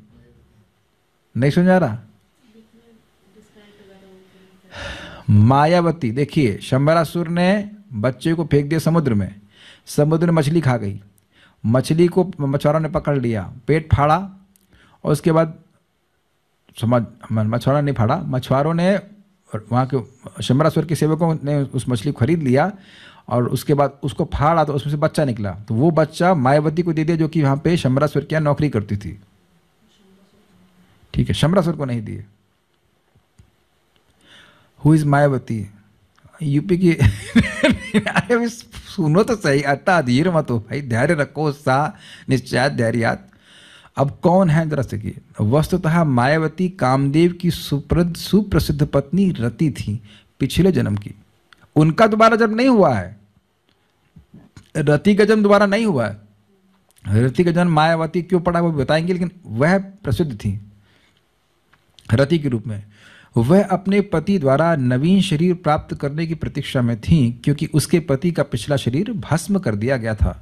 Speaker 1: नहीं समझा रहा? मायावती। देखिए, शंबरासुर ने बच्चे को फेंक दिया समुद्र में, समुद्र में मछली खा गई, मछली को मछुआरों ने पकड़ लिया, पेट फाड़ा और उसके बाद मछुआरा नहीं फाड़ा, मछुआरों ने वहाँ के शंबरासुर के सेवकों ने उस मछली को खरीद लिया और उसके बाद उसको फाड़ा तो उसमें से बच्चा निकला। तो वो बच्चा मायावती को दे दिया, जो कि वहाँ पे शंबरासुर क्या नौकरी करती थी। ठीक है, शंबरासुर को नहीं दिए। Who is Mayawati? यूपी की अरे सुनो तो सही, अट्टा धीर मत हो भाई, धैर्य रखो, सा निश्चय धैर्यात। अब कौन है जरा से की? वस्तुतः मायावती कामदेव की सुप्रसिद्ध पत्नी रति थी, पिछले जन्म की। उनका दोबारा जन्म नहीं हुआ है, रति का जन्म दोबारा नहीं हुआ है। रति का जन्म मायावती क्यों पड़ा वो बताएंगे, लेकिन वह प्रसिद्ध थी रति के रूप में। वह अपने पति द्वारा नवीन शरीर प्राप्त करने की प्रतीक्षा में थी, क्योंकि उसके पति का पिछला शरीर भस्म कर दिया गया था।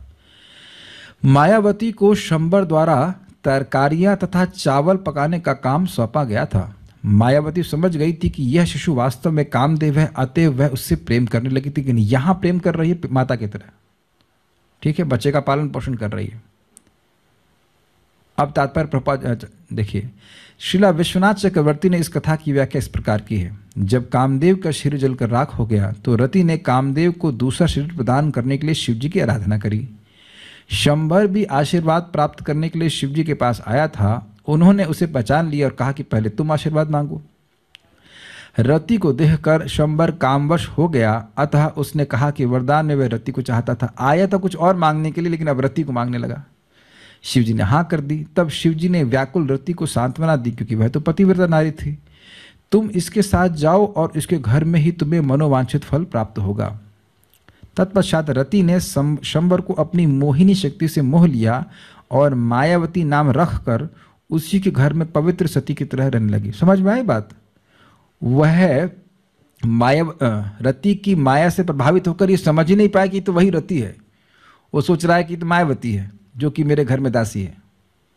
Speaker 1: मायावती को शंबर द्वारा तरकारियां तथा चावल पकाने का काम सौंपा गया था। मायावती समझ गई थी कि यह शिशु वास्तव में कामदेव है, अतएव वह उससे प्रेम करने लगी थी। कि यहाँ प्रेम कर रही है माता की तरह, ठीक है, बच्चे का पालन पोषण कर रही है। अब तात्पर्य देखिए, श्रीला विश्वनाथ चक्रवर्ती ने इस कथा की व्याख्या इस प्रकार की है। जब कामदेव का शरीर जलकर राख हो गया तो रति ने कामदेव को दूसरा शरीर प्रदान करने के लिए शिवजी की आराधना करी। शंबर भी आशीर्वाद प्राप्त करने के लिए शिवजी के पास आया था। उन्होंने उसे पहचान लिया और कहा कि पहले तुम आशीर्वाद मांगो। रति को देखकर शंबर कामवश हो गया, अतः उसने कहा कि वरदान में वह रति को चाहता था। आया था कुछ और मांगने के लिए, लेकिन अब रति को मांगने लगा। शिवजी ने हाँ कर दी। तब शिवजी ने व्याकुल रति को सांत्वना दी, क्योंकि वह तो पतिव्रता नारी थी। तुम इसके साथ जाओ और इसके घर में ही तुम्हें मनोवांछित फल प्राप्त होगा। तत्पश्चात रति ने शंबर को अपनी मोहिनी शक्ति से मोह लिया और मायावती नाम रखकर उसी के घर में पवित्र सती की तरह रहने लगी। समझ में आई बात? वह रति की माया से प्रभावित होकर ये समझ ही नहीं पाया कि तो वही रति है। वो सोच रहा है कि तो मायावती है जो कि मेरे घर में दासी है।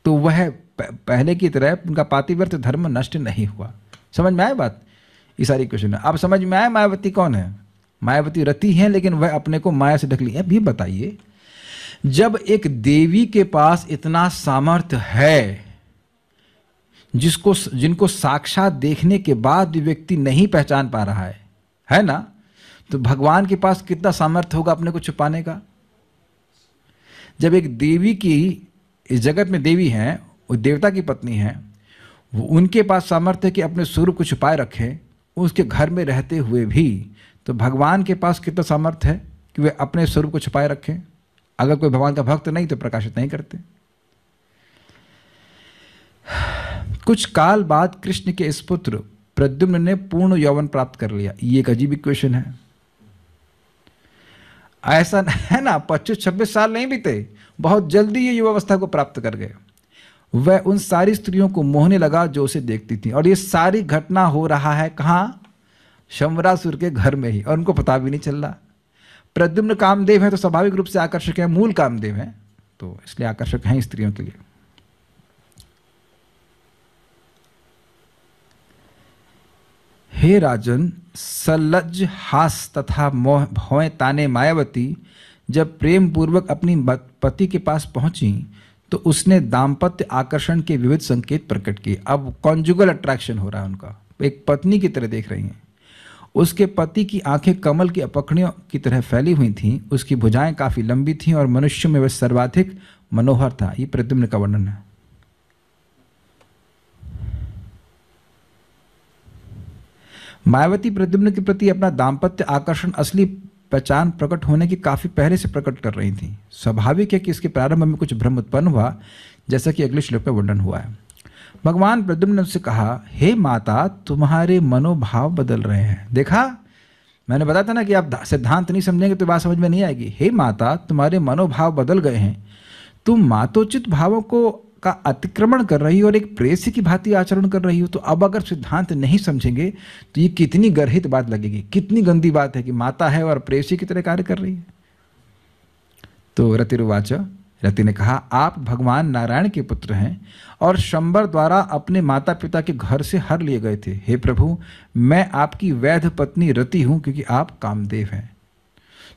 Speaker 1: तो वह पहले की तरह उनका पातिव्रत धर्म नष्ट नहीं हुआ। समझ में आया बात? ये सारी क्वेश्चन है। अब समझ में आया मायावती कौन है? मायावती रति है, लेकिन वह अपने को माया से ढक ली। अब ये बताइए, जब एक देवी के पास इतना सामर्थ्य है, जिनको साक्षात देखने के भी व्यक्ति नहीं पहचान पा रहा है ना, तो भगवान के पास कितना सामर्थ्य होगा अपने को छुपाने का। जब एक देवी की, इस जगत में देवी हैं, वो देवता की पत्नी हैं, वो उनके पास सामर्थ्य कि अपने स्वरूप को छुपाए रखें उसके घर में रहते हुए भी, तो भगवान के पास कितना सामर्थ्य है कि वे अपने स्वरूप को छुपाए रखें। अगर कोई भगवान का भक्त नहीं तो प्रकाशित नहीं करते। कुछ काल बाद कृष्ण के इस पुत्र प्रद्युम्न ने पूर्ण यौवन प्राप्त कर लिया। ये एक अजीब इक्वेशन है। ऐसा है ना, 25-26 साल नहीं बीते, बहुत जल्दी ये युवावस्था को प्राप्त कर गए। वह उन सारी स्त्रियों को मोहने लगा जो उसे देखती थी, और ये सारी घटना हो रहा है कहाँ? शंबरासुर के घर में ही, और उनको पता भी नहीं चल रहा। प्रद्युम्न कामदेव है तो स्वाभाविक रूप से आकर्षक है, मूल कामदेव है तो इसलिए आकर्षक हैं स्त्रियों के लिए। हे राजन, सलज्ज हास तथा मोह भौं ताने मायावती जब प्रेम पूर्वक अपनी पति के पास पहुंची तो उसने दाम्पत्य आकर्षण के विविध संकेत प्रकट किए। अब कॉन्जुगल अट्रैक्शन हो रहा है उनका, एक पत्नी की तरह देख रही हैं। उसके पति की आंखें कमल की अपकड़ियों की तरह फैली हुई थीं, उसकी भुजाएं काफी लंबी थीं और मनुष्य में वह सर्वाधिक मनोहर था। ये प्रद्युम्न का वर्णन है। मायावती प्रद्युम्न के प्रति अपना दाम्पत्य आकर्षण असली पहचान प्रकट होने की काफी पहले से प्रकट कर रही थी। स्वाभाविक है कि इसके प्रारंभ में कुछ भ्रम उत्पन्न हुआ, जैसा कि अगले श्लोक में वर्णन हुआ है। भगवान प्रद्युम्न ने उससे कहा, हे माता, तुम्हारे मनोभाव बदल रहे हैं। देखा, मैंने बताया था ना कि आप सिद्धांत नहीं समझेंगे तो बात समझ में नहीं आएगी। हे माता, तुम्हारे मनोभाव बदल गए हैं, तुम मातोचित भावों को का अतिक्रमण कर रही हो और एक प्रेयसी की भांति आचरण कर रही हो। तो अब अगर सिद्धांत नहीं समझेंगे तो ये कितनी गर्हित बात लगेगी, कितनी गंदी बात है कि माता है और प्रेयसी की तरह कार्य कर रही है। तो रतिरुवाच, रति ने कहा, आप भगवान नारायण के पुत्र हैं और शंबर द्वारा अपने माता पिता के घर से हर लिए गए थे। हे प्रभु, मैं आपकी वैध पत्नी रति हूं क्योंकि आप कामदेव हैं।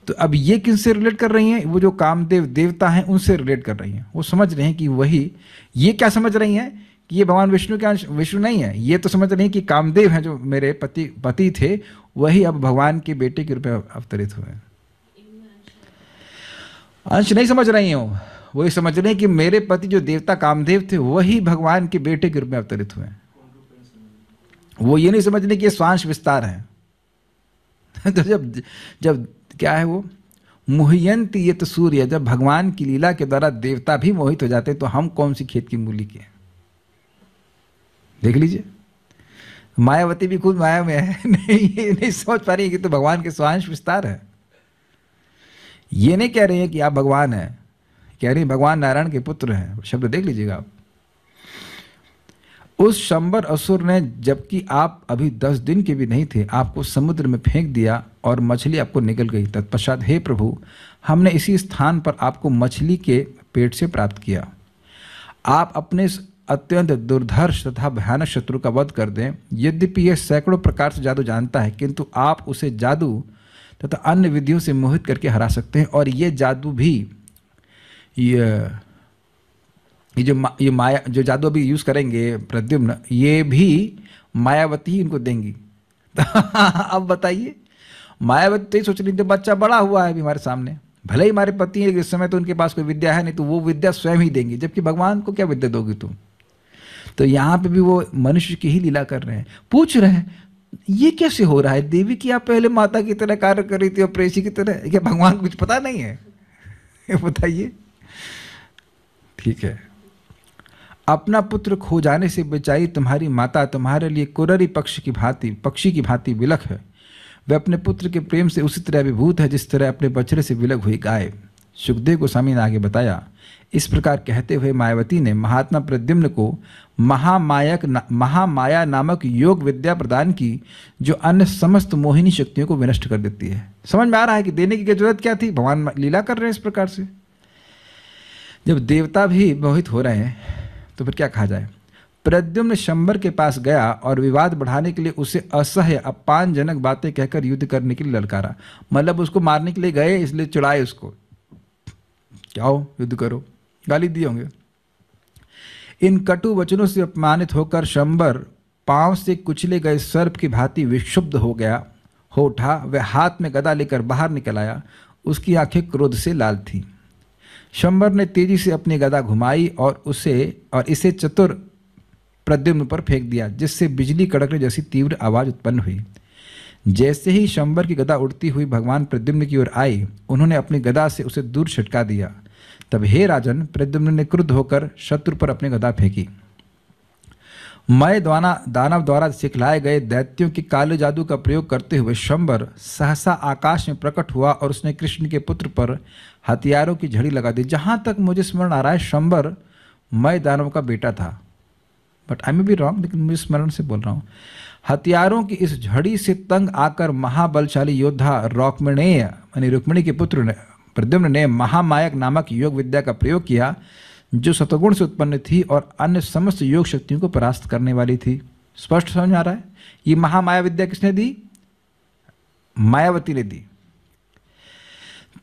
Speaker 1: तो अब ये किनसे रिलेट कर रही हैं? वो जो कामदेव देवता हैं उनसे रिलेट कर रही हैं। वो समझ रहे हैं कि वही, ये क्या समझ रही हैं कि ये भगवान विष्णु के अंश, विष्णु नहीं है, ये तो समझ रही हैं कि कामदेव हैं जो मेरे पति थे, वही अब भगवान के बेटे के रूप में अवतरित हुए। अंश नहीं समझ रही हैं, वो ये समझ रहे हैं कि मेरे पति जो देवता कामदेव थे वही भगवान के बेटे के रूप में अवतरित हुए। वो ये नहीं समझ रहे कि ये स्वांश विस्तार है। तो जब क्या है वो मुह्यंती ये तो सूर्य, जब भगवान की लीला के द्वारा देवता भी मोहित हो जाते तो हम कौन सी खेत की मूली के? देख लीजिए, मायावती भी खुद माया में है, ये नहीं समझ पा रही कि तो भगवान के स्वांश विस्तार है। ये नहीं कह रहे हैं कि आप भगवान हैं, कह रही भगवान नारायण के पुत्र हैं। शब्द देख लीजिएगा आप। उस शंबर असुर ने, जबकि आप अभी 10 दिन के भी नहीं थे, आपको समुद्र में फेंक दिया और मछली आपको निगल गई। तत्पश्चात हे प्रभु, हमने इसी स्थान पर आपको मछली के पेट से प्राप्त किया। आप अपने अत्यंत दुर्धर्ष तथा भयानक शत्रु का वध कर दें। यद्यपि यह सैकड़ों प्रकार से जादू जानता है, किंतु आप उसे जादू तथा अन्य विधियों से मोहित करके हरा सकते हैं। और ये जादू भी, ये माया जो जादू अभी यूज करेंगे प्रद्युम्न, ये भी मायावती ही इनको देंगी। अब बताइए, मायावती सोच रही थी बच्चा बड़ा हुआ है अभी हमारे सामने, भले ही हमारे पति हैं इस समय तो उनके पास कोई विद्या है नहीं, तो वो विद्या स्वयं ही देंगी, जबकि भगवान को क्या विद्या दोगी तुम? तो यहाँ पे भी वो मनुष्य की ही लीला कर रहे हैं। पूछ रहे हैं ये कैसे हो रहा है देवी की, आप पहले माता की तरह कार्य कर रही थी और प्रेसी की तरह, क्या भगवान को कुछ पता नहीं है? बताइए। ठीक है, अपना पुत्र खो जाने से बेचारी तुम्हारी माता तुम्हारे लिए कुररी पक्षी की भांति विलख है। वह अपने पुत्र के प्रेम से उसी तरह विभूत है जिस तरह अपने बछड़े से विलग हुई गाय। सुखदेव गोस्वामी ने आगे बताया, इस प्रकार कहते हुए मायावती ने महात्मा प्रद्युम्न को महामाया नामक योग विद्या प्रदान की, जो अन्य समस्त मोहिनी शक्तियों को विनष्ट कर देती है। समझ में आ रहा है कि देने की जरूरत क्या थी? भगवान लीला कर रहे हैं इस प्रकार से। जब देवता भी मोहित हो रहे हैं तो फिर क्या कहा जाए? प्रद्युम्न शंबर के पास गया और विवाद बढ़ाने के लिए उसे असह्य अपमानजनक बातें कहकर युद्ध करने के लिए ललकारा। मतलब उसको मारने के लिए गए, इसलिए चिढ़ाए उसको, क्या हो युद्ध करो, गाली दिए होंगे। इन कटु वचनों से अपमानित होकर शंबर पांव से कुचले गए सर्प की भांति विक्षुब्ध हो उठा। वह हाथ में गदा लेकर बाहर निकल आया। उसकी आंखें क्रोध से लाल थीं। शंबर ने तेजी से अपनी गदा घुमाई और इसे चतुर प्रद्युम्न पर फेंक दिया, जिससे बिजली कड़कने जैसी तीव्र आवाज उत्पन्न हुई। जैसे ही शंबर की गदा उड़ती हुई भगवान प्रद्युम्न की ओर आई, उन्होंने अपनी गदा से उसे दूर छिटका दिया। तब हे राजन, प्रद्युम्न ने क्रुद्ध होकर शत्रु पर अपनी गदा फेंकी। मय दानव द्वारा सिखलाए गए दैत्यों के काले जादू का प्रयोग करते हुए शंबर सहसा आकाश में प्रकट हुआ और उसने कृष्ण के पुत्र पर हथियारों की झड़ी लगा दी। जहां तक मुझे स्मरण आ रहा है शंबर मय दानव का बेटा था, but I may be wrong, लेकिन मुझे स्मरण से बोल रहा हूं। हथियारों की इस झड़ी से तंग आकर महाबलशाली योद्धा रुक्मिणेय यानी रुक्मिणी के पुत्र प्रद्युम्न ने महामायक नामक योग विद्या का प्रयोग किया, जो सतगुण से उत्पन्न थी और अन्य समस्त योग शक्तियों को परास्त करने वाली थी। स्पष्ट समझ में आ रहा है? ये महामाया विद्या किसने दी? मायावती ने दी।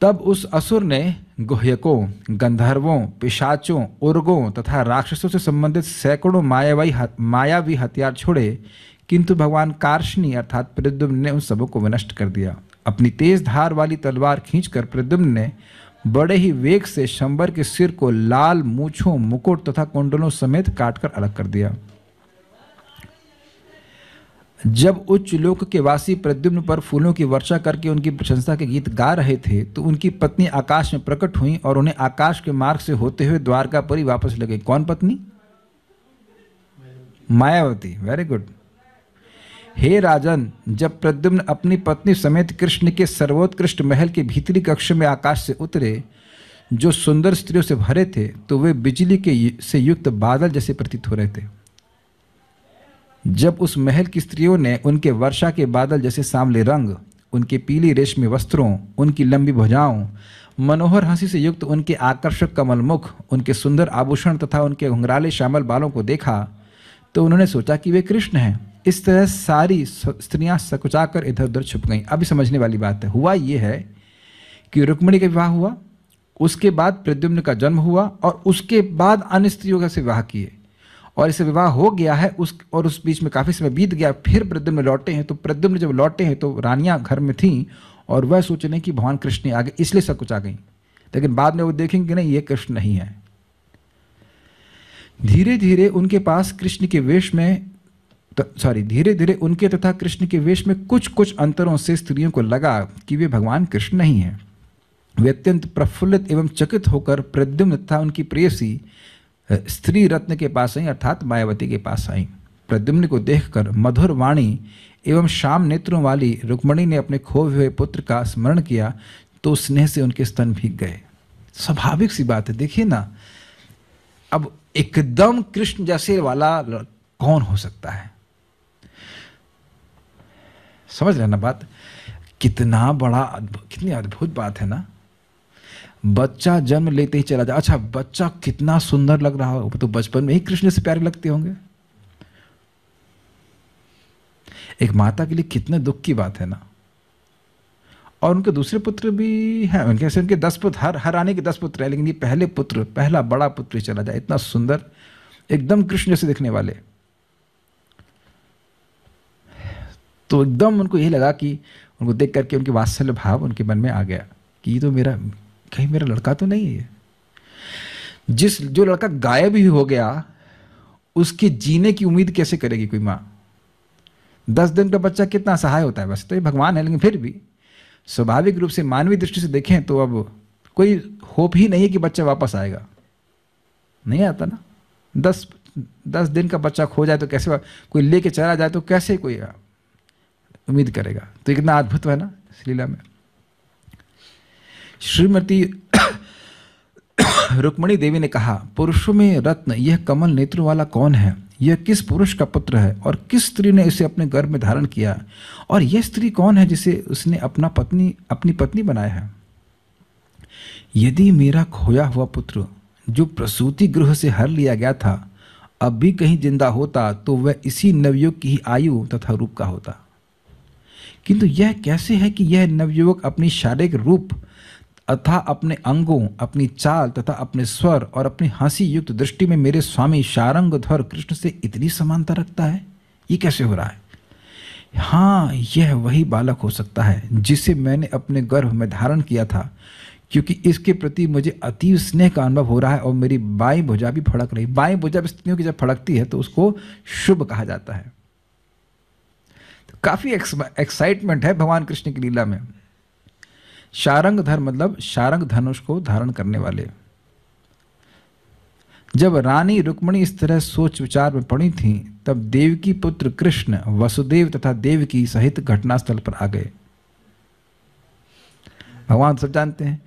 Speaker 1: तब उस असुर ने गुह्यकों, गंधर्वों, पिशाचों, उर्गों तथा राक्षसों से संबंधित सैकड़ों मायावी हथियार छोड़े, किंतु भगवान कार्ष्णी अर्थात प्रद्युम्न ने उन सबों को विनष्ट कर दिया। अपनी तेज धार वाली तलवार खींचकर प्रद्युम्न ने बड़े ही वेग से शंबर के सिर को लाल मूछों, मुकुट तथा कुंडलों समेत काटकर अलग कर दिया। जब उच्च लोक के वासी प्रद्युम्न पर फूलों की वर्षा करके उनकी प्रशंसा के गीत गा रहे थे, तो उनकी पत्नी आकाश में प्रकट हुई और उन्हें आकाश के मार्ग से होते हुए द्वारकापुरी वापस ले गई। कौन पत्नी? मायावती। Very good. हे राजन, जब प्रद्युम्न अपनी पत्नी समेत कृष्ण के सर्वोत्कृष्ट महल के भीतरी कक्ष में आकाश से उतरे, जो सुंदर स्त्रियों से भरे थे, तो वे बिजली से युक्त बादल जैसे प्रतीत हो रहे थे। जब उस महल की स्त्रियों ने उनके वर्षा के बादल जैसे सांवले रंग, उनके पीली रेशमी वस्त्रों, उनकी लंबी भुजाओं, मनोहर हंसी से युक्त उनके आकर्षक कमल मुख, उनके सुंदर आभूषण तथा उनके घुंघराले श्यामल बालों को देखा, तो उन्होंने सोचा कि वे कृष्ण हैं। इस तरह सारी स्त्रियां सकुचाकर इधर उधर छुप गईं। अभी समझने वाली बात है। हुआ ये है कि रुक्मिणी का विवाह हुआ, उसके बाद प्रद्युम्न का जन्म हुआ और उसके बाद अन्य स्त्रियों से विवाह किए, और इसे विवाह हो गया है उस बीच में काफ़ी समय बीत गया। फिर प्रद्युम्न लौटे हैं, तो प्रद्युम्न जब लौटे हैं तो रानियां घर में थीं और वह सोच रही कि भगवान कृष्ण आ गए, इसलिए सकुचा गई। लेकिन बाद में वो देखेंगे कि नहीं, ये कृष्ण नहीं है। धीरे धीरे उनके पास कृष्ण के वेश में धीरे धीरे उनके तथा कृष्ण के वेश में कुछ कुछ अंतरों से स्त्रियों को लगा कि वे भगवान कृष्ण नहीं हैं। वे अत्यंत प्रफुल्लित एवं चकित होकर प्रद्युम्न तथा उनकी प्रेयसी स्त्री रत्न के पास आई, अर्थात मायावती के पास आई। प्रद्युम्न को देखकर मधुर वाणी एवं श्याम नेत्रों वाली रुक्मिणी ने अपने खोए हुए पुत्र का स्मरण किया, तो स्नेह से उनके स्तन भीग गए। स्वाभाविक सी बात है। देखिए ना, अब एकदम कृष्ण जैसे वाला कौन हो सकता है? समझ रहे ना बात? कितना बड़ा कितनी अद्भुत बात है ना। बच्चा जन्म लेते ही चला जाए। अच्छा, बच्चा कितना सुंदर लग रहा हो, तो बचपन में ही कृष्ण से प्यारे लगते होंगे। एक माता के लिए कितने दुख की बात है ना। और उनके दूसरे पुत्र भी हैं, उनके 10 पुत्र, हर रानी के 10 पुत्र हैं, लेकिन ये पहला बड़ा पुत्र चला जाए, इतना सुंदर, एकदम कृष्ण जैसे दिखने वाले। तो एकदम उनको यही लगा कि उनको देख करके उनके वात्सल्य भाव उनके मन में आ गया कि ये तो कहीं मेरा लड़का तो नहीं है। जो लड़का गायब ही हो गया, उसके जीने की उम्मीद कैसे करेगी कोई माँ? 10 दिन का बच्चा कितना असहाय होता है। वैसे तो ये भगवान है, लेकिन फिर भी स्वाभाविक रूप से मानवीय दृष्टि से देखें तो अब कोई होप ही नहीं है कि बच्चा वापस आएगा। नहीं आता ना। 10 दिन का बच्चा खो जाए तो कैसे, कोई लेके चला जाए तो कैसे कोई उम्मीद करेगा? तो कितना अद्भुत है ना इस लीला में। श्रीमती रुक्मिणी देवी ने कहा, पुरुषों में रत्न यह कमल नेत्रों वाला कौन है? यह किस पुरुष का पुत्र है और किस स्त्री ने इसे अपने गर्भ में धारण किया? और यह स्त्री कौन है जिसे उसने अपनी पत्नी बनाया है? यदि मेरा खोया हुआ पुत्र जो प्रसूति गृह से हर लिया गया था अब भी कहीं जिंदा होता, तो वह इसी नवयुवक की ही आयु तथा रूप का होता। किंतु यह कैसे है कि यह नवयुवक अपनी शारीरिक रूप अथा अपने अंगों, अपनी चाल तथा अपने स्वर और अपनी हंसी युक्त दृष्टि में मेरे स्वामी शारंगधर कृष्ण से इतनी समानता रखता है? ये कैसे हो रहा है? हाँ, यह वही बालक हो सकता है जिसे मैंने अपने गर्भ में धारण किया था, क्योंकि इसके प्रति मुझे अतीव स्नेह का अनुभव हो रहा है और मेरी बाईं भुजा भी फड़क रही। बाईं भुजा स्त्रियों की जब फड़कती है तो उसको शुभ कहा जाता है। तो काफी एक्साइटमेंट है भगवान कृष्ण की लीला में। शारंगधर मतलब शारंग धनुष को धारण करने वाले। जब रानी रुक्मिणी इस तरह सोच विचार में पड़ी थी, तब देवकी पुत्र कृष्ण वसुदेव तथा देवकी सहित घटनास्थल पर आ गए। भगवान सब जानते हैं।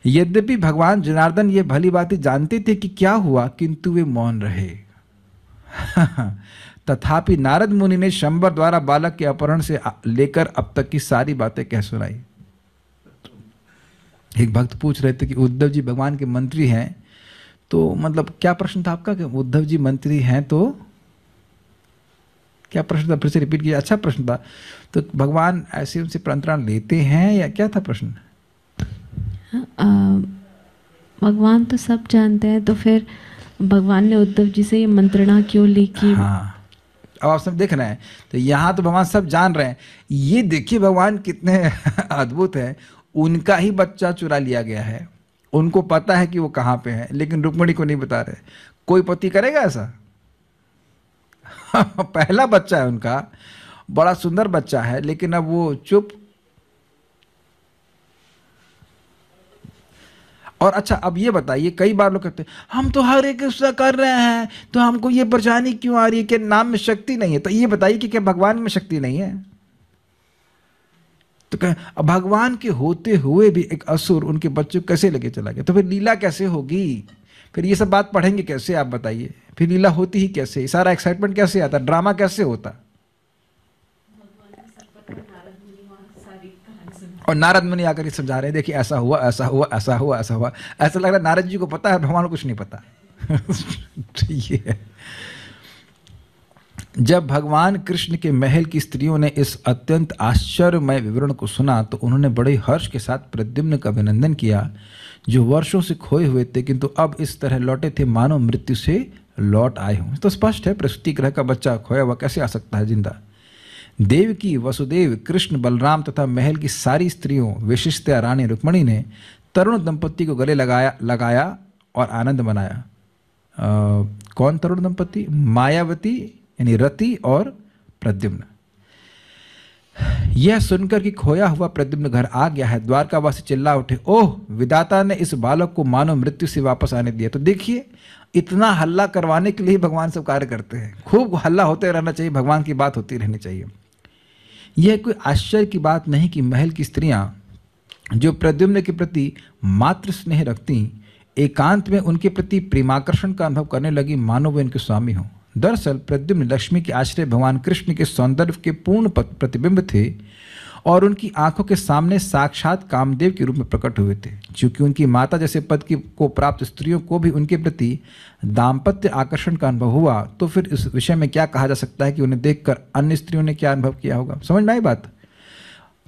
Speaker 1: यद्यपि भगवान जनार्दन ये भली बातें जानते थे कि क्या हुआ, किंतु वे मौन रहे। तथापि नारद मुनि ने शंबर द्वारा बालक के अपहरण से लेकर अब तक की सारी बातें कह सुनाई। एक भक्त पूछ रहे थे कि उद्धव जी भगवान के मंत्री हैं, तो मतलब क्या प्रश्न था आपका कि उद्धव जी मंत्री हैं तो क्या प्रश्न था, फिर से रिपीट कीजिए। अच्छा प्रश्न था। तो भगवान ऐसे उनसे प्रंतरण लेते हैं या क्या था प्रश्न?
Speaker 2: भगवान तो सब जानते हैं, तो फिर भगवान ने उद्धव जी से ये मंत्रणा क्यों ली कि
Speaker 1: हाँ, अब आप सब देख रहे हैं। तो यहाँ तो भगवान सब जान रहे हैं। ये देखिए भगवान कितने अद्भुत हैं। उनका ही बच्चा चुरा लिया गया है, उनको पता है कि वो कहाँ पे है, लेकिन रुक्मिणी को नहीं बता रहे। कोई पति करेगा ऐसा? पहला बच्चा है उनका, बड़ा सुंदर बच्चा है, लेकिन अब वो चुप। और अच्छा अब ये बताइए, कई बार लोग कहते हैं हम तो हर एक उसका कर रहे हैं, तो हमको ये परेशानी क्यों आ रही है कि नाम में शक्ति नहीं है? तो ये बताइए कि क्या भगवान में शक्ति नहीं है? तो कह भगवान के होते हुए भी एक असुर उनके बच्चों को कैसे लेके चला गया? तो फिर लीला कैसे होगी? फिर ये सब बात पढ़ेंगे कैसे आप बताइए? फिर लीला होती ही कैसे? सारा एक्साइटमेंट कैसे आता? ड्रामा कैसे होता? और नारद मुनि आकर समझा रहे हैं, देखिए ऐसा हुआ, ऐसा हुआ, ऐसा हुआ, ऐसा हुआ। ऐसा लग रहा है नारद जी को पता है, भगवान को कुछ नहीं पता। ये है। जब भगवान कृष्ण के महल की स्त्रियों ने इस अत्यंत आश्चर्यमय विवरण को सुना तो उन्होंने बड़े हर्ष के साथ प्रद्युम्न का अभिनंदन किया, जो वर्षों से खोए हुए थे किंतु अब इस तरह लौटे थे मानो मृत्यु से लौट आए हों। तो स्पष्ट है, प्रसूति ग्रह का बच्चा खोया हुआ कैसे आ सकता है जिंदा? देवकी, वसुदेव, कृष्ण, बलराम तथा महल की सारी स्त्रियों, विशिष्टया रानी रुक्मिणी ने तरुण दंपति को गले लगाया और आनंद मनाया। कौन तरुण दंपति? मायावती यानी रति और प्रद्युम्न। यह सुनकर कि खोया हुआ प्रद्युम्न घर आ गया है, द्वारकावासी चिल्ला उठे, ओह विधाता ने इस बालक को मानो मृत्यु से वापस आने दिया। तो देखिए, इतना हल्ला करवाने के लिए भगवान सब कार्य करते हैं। खूब हल्ला होते रहना चाहिए, भगवान की बात होती रहनी चाहिए। यह कोई आश्चर्य की बात नहीं कि महल की स्त्रियां जो प्रद्युम्न के प्रति मातृ स्नेह रखती, एकांत में उनके प्रति प्रेमाकर्षण का अनुभव करने लगी मानो वे उनके स्वामी हों। दरअसल प्रद्युम्न लक्ष्मी के आश्रय भगवान कृष्ण के सौंदर्य के पूर्ण प्रतिबिंब थे और उनकी आंखों के सामने साक्षात कामदेव के रूप में प्रकट हुए थे। चूंकि उनकी माता जैसे पद को प्राप्त स्त्रियों को भी उनके प्रति दाम्पत्य आकर्षण का अनुभव हुआ, तो फिर इस विषय में क्या कहा जा सकता है कि उन्हें देखकर अन्य स्त्रियों ने क्या अनुभव किया होगा? समझ में आई बात?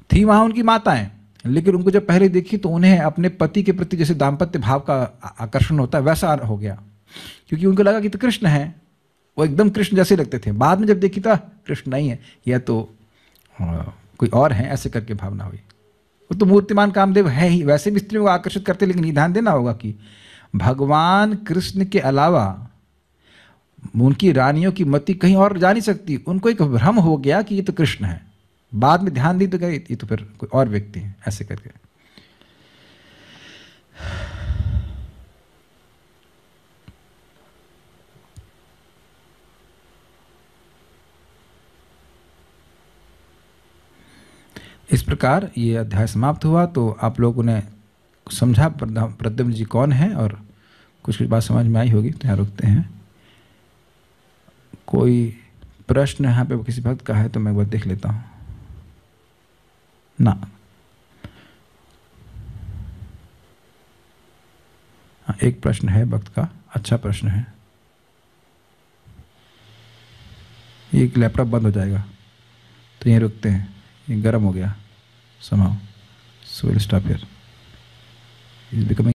Speaker 1: थी वहां उनकी माताएं, लेकिन उनको जब पहले देखी तो उन्हें अपने पति के प्रति जैसे दाम्पत्य भाव का आकर्षण होता है वैसा हो गया, क्योंकि उनको लगा कि तो कृष्ण है, वो एकदम कृष्ण जैसे लगते थे। बाद में जब देखी था कृष्ण नहीं है, यह तो कोई और है, ऐसे करके भावना हुई। वो तो मूर्तिमान कामदेव है ही, वैसे भी स्त्रियों को आकर्षित करते, लेकिन ये ध्यान देना होगा कि भगवान कृष्ण के अलावा उनकी रानियों की मति कहीं और जा नहीं सकती। उनको एक भ्रम हो गया कि ये तो कृष्ण है, बाद में ध्यान दी तो गई ये तो फिर कोई और व्यक्ति है, ऐसे करके। इस प्रकार ये अध्याय समाप्त हुआ। तो आप लोगों ने समझा प्रद्युम्न जी कौन है और कुछ बात समझ में आई होगी। तो यहाँ रुकते हैं। कोई प्रश्न यहाँ पे किसी भक्त का है तो मैं एक बार देख लेता हूँ ना। हाँ, एक प्रश्न है भक्त का, अच्छा प्रश्न है। ये लैपटॉप बंद हो जाएगा तो यहीं रुकते हैं, ये गर्म हो गया somehow, so we'll stop here. It's becoming